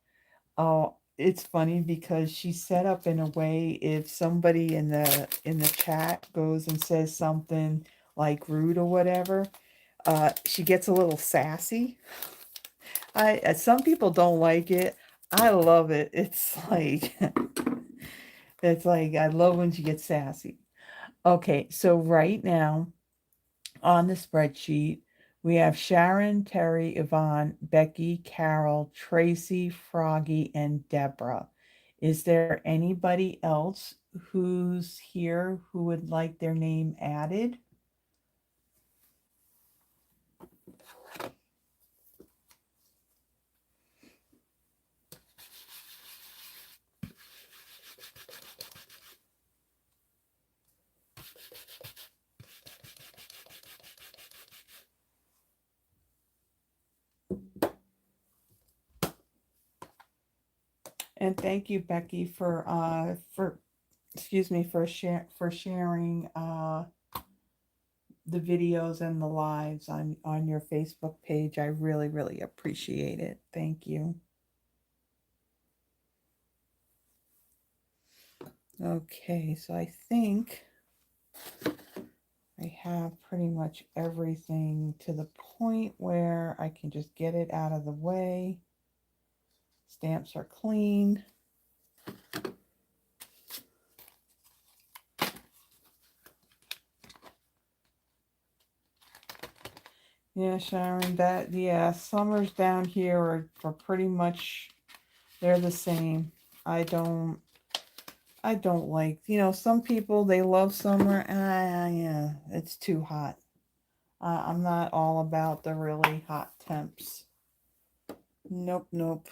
Oh, it's funny because she's set up in a way if somebody in the chat goes and says something like rude or whatever, she gets a little sassy. Some people don't like it. I love it. It's like it's like I love when she gets sassy. Okay, so right now on the spreadsheet, we have Sharon, Terry, Yvonne, Becky, Carol, Tracy, Froggy, and Deborah. Is there anybody else who's here who would like their name added? And thank you, Becky, for excuse me for sharing the videos and the lives on your Facebook page. I really, really appreciate it. Thank you. Okay, so I think I have pretty much everything to the point where I can just get it out of the way. Stamps are clean. Yeah, Sharon, summers down here are pretty much, they're the same. I don't like, some people, they love summer. Yeah, it's too hot. I'm not all about the really hot temps. Nope, nope.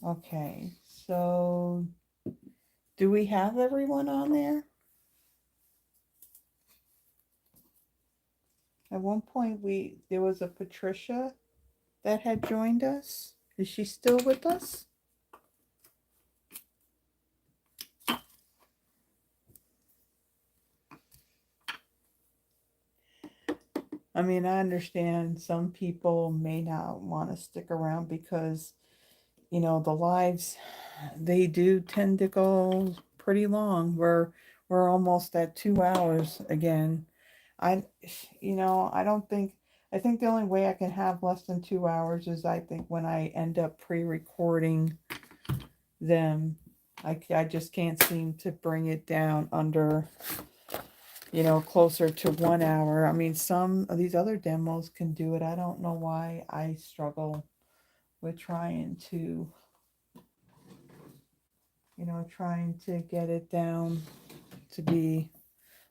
Okay, so do we have everyone on there? At one point, there was a Patricia that had joined us. Is she still with us? I mean, I understand some people may not want to stick around because, the lives, they do tend to go pretty long. We're almost at 2 hours again. I, I don't think, I think the only way I can have less than 2 hours is I think when I end up pre-recording them. I just can't seem to bring it down under, closer to 1 hour. I mean, some of these other demos can do it. I don't know why I struggle with trying to get it down to be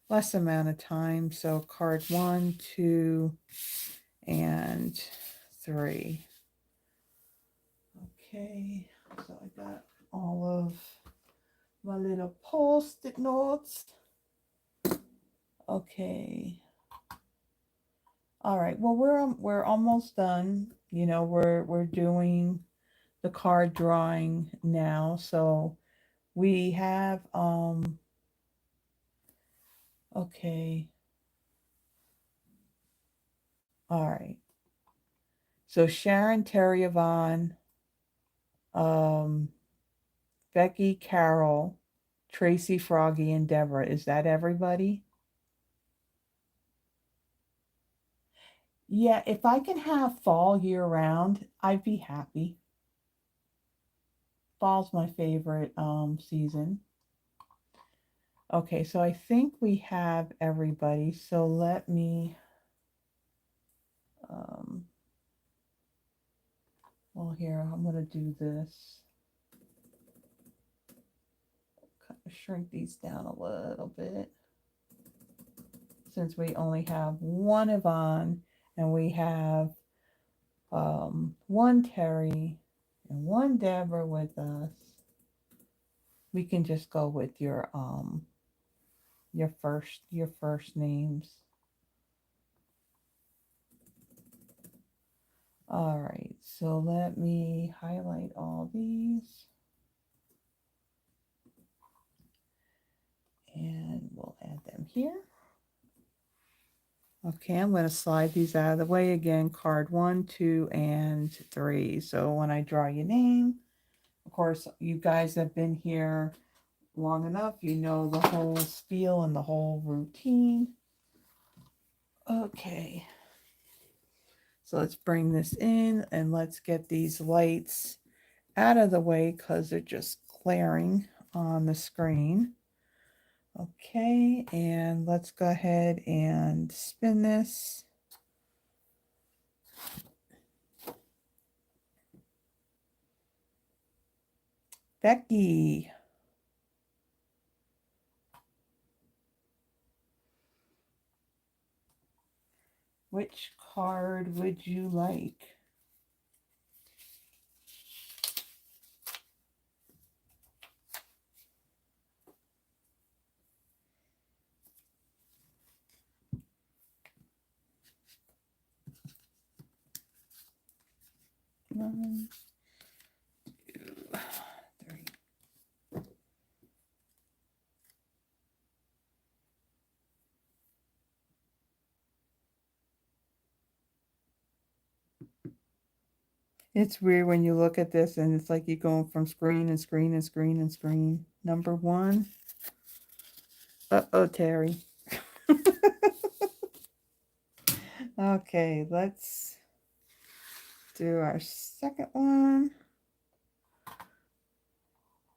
less amount of time. So card 1, 2, and 3. Okay, so I got all of my little post-it notes. Okay. All right. Well, we're almost done. You know, we're doing the card drawing now. So we have okay. All right. So Sharon, Terry, Yvonne, um, Becky, Carol, Tracy, Froggy, and Deborah. Is that everybody? Yeah, if I can have fall year round, I'd be happy. Fall's my favorite season. Okay, so I think we have everybody. So let me um well here, I'm gonna do this. Kind of shrink these down a little bit. Since we only have one Yvonne and we have one Terry and one Deborah with us, we can just go with your first names. All right, so let me highlight all these and we'll add them here. Okay, I'm going to slide these out of the way again, card 1, 2, and 3. So when I draw your name, of course, you guys have been here long enough. You know the whole spiel and the whole routine. Okay. So let's bring this in and let's get these lights out of the way because they're just glaring on the screen. Okay, and let's go ahead and spin this. Becky. Which card would you like? One, two, three. It's weird when you look at this and it's like you're going from screen and screen and screen and screen. Number 1. Uh-oh, Terry. Okay, let's do our second one.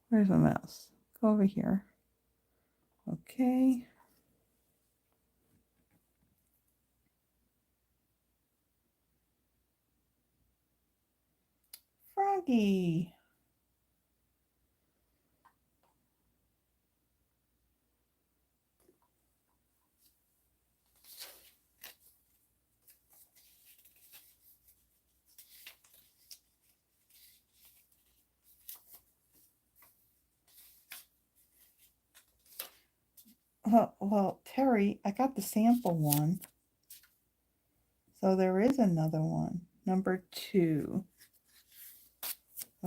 Where's my mouse? Go over here. Okay. Froggy. Well, Terry, I got the sample one. So there is another one. Number 2.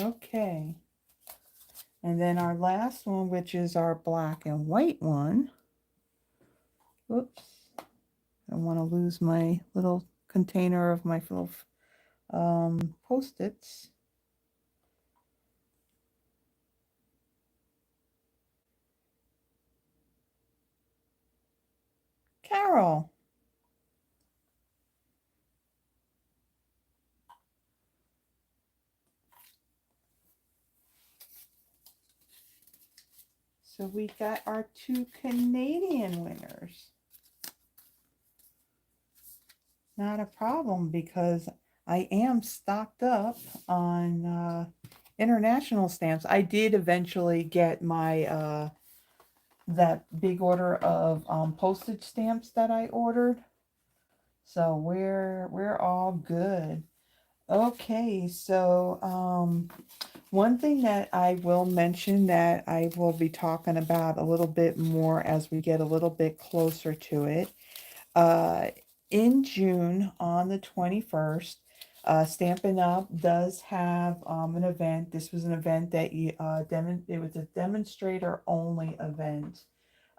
Okay. And then our last one, which is our black and white one. Whoops. I don't want to lose my little container of my little Post-its. Carol. So we got our 2 Canadian winners. Not a problem because I am stocked up on international stamps. I did eventually get my that big order of postage stamps that I ordered. So we're all good. Okay, so one thing that I will mention that I will be talking about a little bit more as we get a little bit closer to it. Uh, in June on the 21st, Stampin' Up does have an event. This was an event that it was a demonstrator only event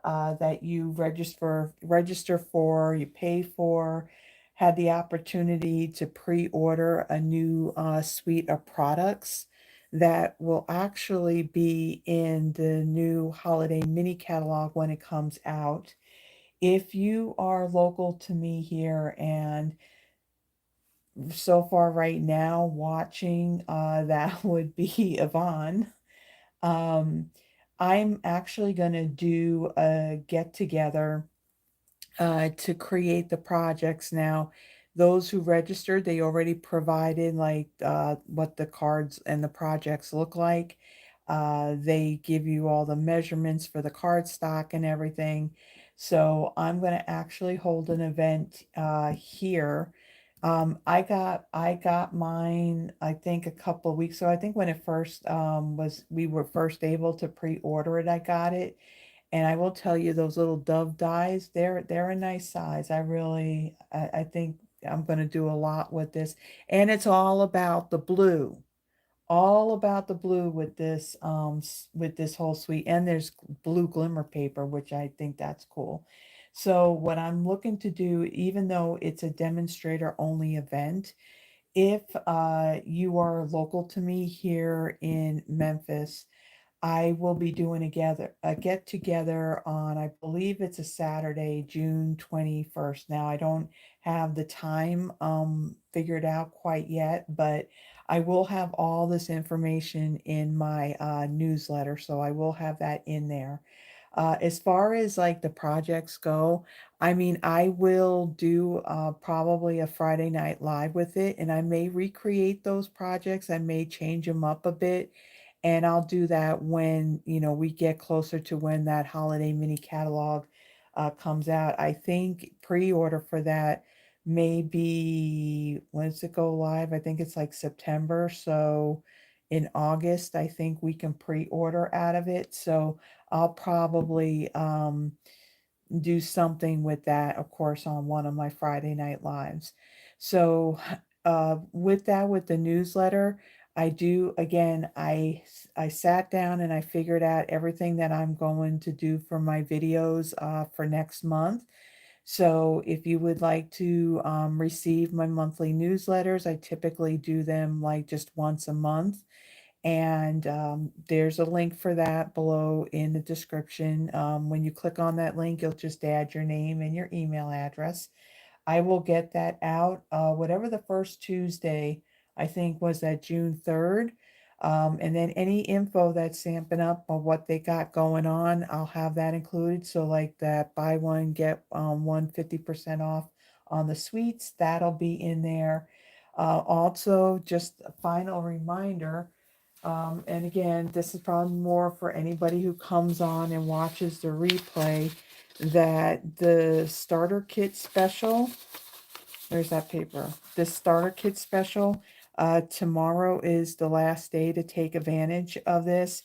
that you register for, you pay for, had the opportunity to pre-order a new suite of products that will actually be in the new holiday mini catalog when it comes out. If you are local to me here and so far right now watching, that would be Yvonne. Um, I'm actually going to do a get together to create the projects now. Those who registered, they already provided like what the cards and the projects look like. They give you all the measurements for the cardstock and everything. So I'm going to actually hold an event here. I got mine I think a couple of weeks ago. I think when it first was we were first able to pre-order it, I got it, and I will tell you those little dove dies, they're a nice size. I think I'm gonna do a lot with this. And it's all about the blue. All about the blue with this with this whole suite. And there's blue glimmer paper, which I think that's cool. So what I'm looking to do, even though it's a demonstrator only event, if you are local to me here in Memphis, I will be doing a get together on, I believe it's a Saturday, June 21st. Now I don't have the time figured out quite yet, but I will have all this information in my newsletter, so I will have that in there. As far as like the projects go, I mean, I will do probably a Friday night live with it, and I may recreate those projects. I may change them up a bit, and I'll do that when, we get closer to when that holiday mini catalog comes out. I think pre-order for that may be, when does it go live? I think it's like September. So in August, I think we can pre-order out of it. So I'll probably do something with that, of course, on one of my Friday night lives. So, with that, with the newsletter, I do again. I sat down and I figured out everything that I'm going to do for my videos for next month. So, if you would like to receive my monthly newsletters, I typically do them like just once a month, and there's a link for that below in the description. When you click on that link, you'll just add your name and your email address. I will get that out, whatever the first Tuesday, I think was that June 3rd. And then any info that's Stampin' Up or what they got going on, I'll have that included. So like that buy one, get one 50% off on the sweets, that'll be in there. Also, just a final reminder, and again, this is probably more for anybody who comes on and watches the replay, that the starter kit special, there's that paper. The starter kit special, tomorrow is the last day to take advantage of this.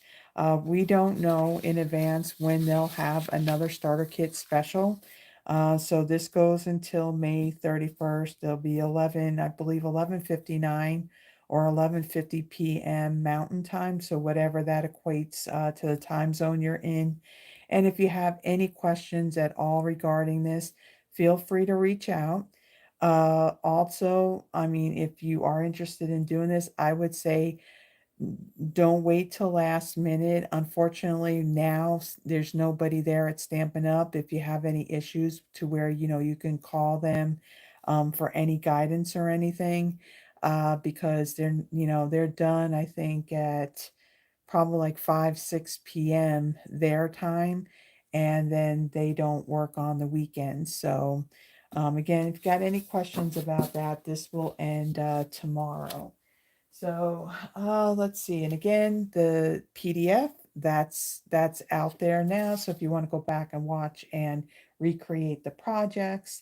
We don't know in advance when they'll have another starter kit special. So this goes until May 31st. There'll be 11, I believe 11:59 or 11:50 p.m. Mountain Time. So whatever that equates to the time zone you're in. And if you have any questions at all regarding this, feel free to reach out. Also, I mean, if you are interested in doing this, I would say don't wait till last minute. Unfortunately, now there's nobody there at Stampin' Up. If you have any issues to where, you can call them for any guidance or anything, because they're done, I think, at probably like 5, 6 p.m. their time, and then they don't work on the weekends. So, again, if you got any questions about that, this will end tomorrow. So, let's see. And again, the PDF that's out there now. So if you want to go back and watch and recreate the projects,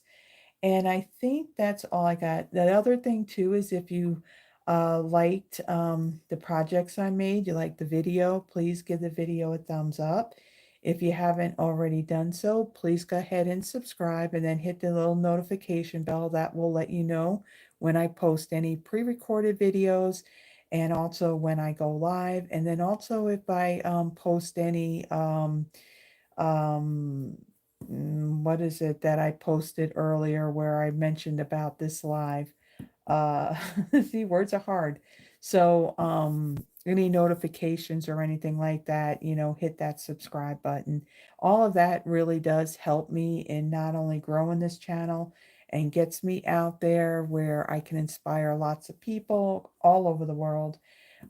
and I think that's all I got. The other thing too is if you liked the projects I made, you liked the video, please give the video a thumbs up. If you haven't already done so, please go ahead and subscribe and then hit the little notification bell that will let you know when I post any pre-recorded videos and also when I go live. And then also if I post any, what is it that I posted earlier where I mentioned about this live? Uh, see, words are hard. So, any notifications or anything like that, hit that subscribe button. All of that really does help me in not only growing this channel and gets me out there where I can inspire lots of people all over the world.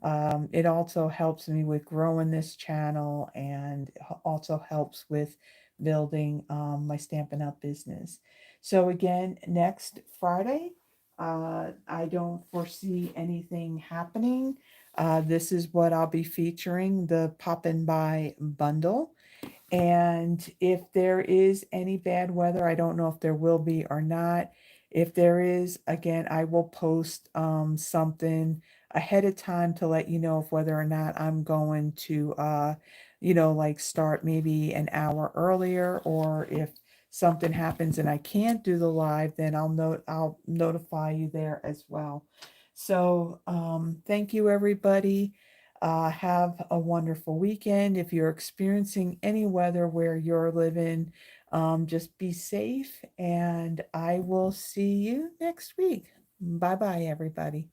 It also helps me with growing this channel and also helps with building my Stampin' Up! Business. So again, next Friday, I don't foresee anything happening. This is what I'll be featuring, the Pop and Buy bundle. And if there is any bad weather, I don't know if there will be or not. If there is, again, I will post something ahead of time to let you know if whether or not I'm going to, like start maybe an hour earlier, or if something happens and I can't do the live, then I'll notify you there as well. So thank you, everybody. Have a wonderful weekend. If you're experiencing any weather where you're living, just be safe, and I will see you next week. Bye bye, everybody.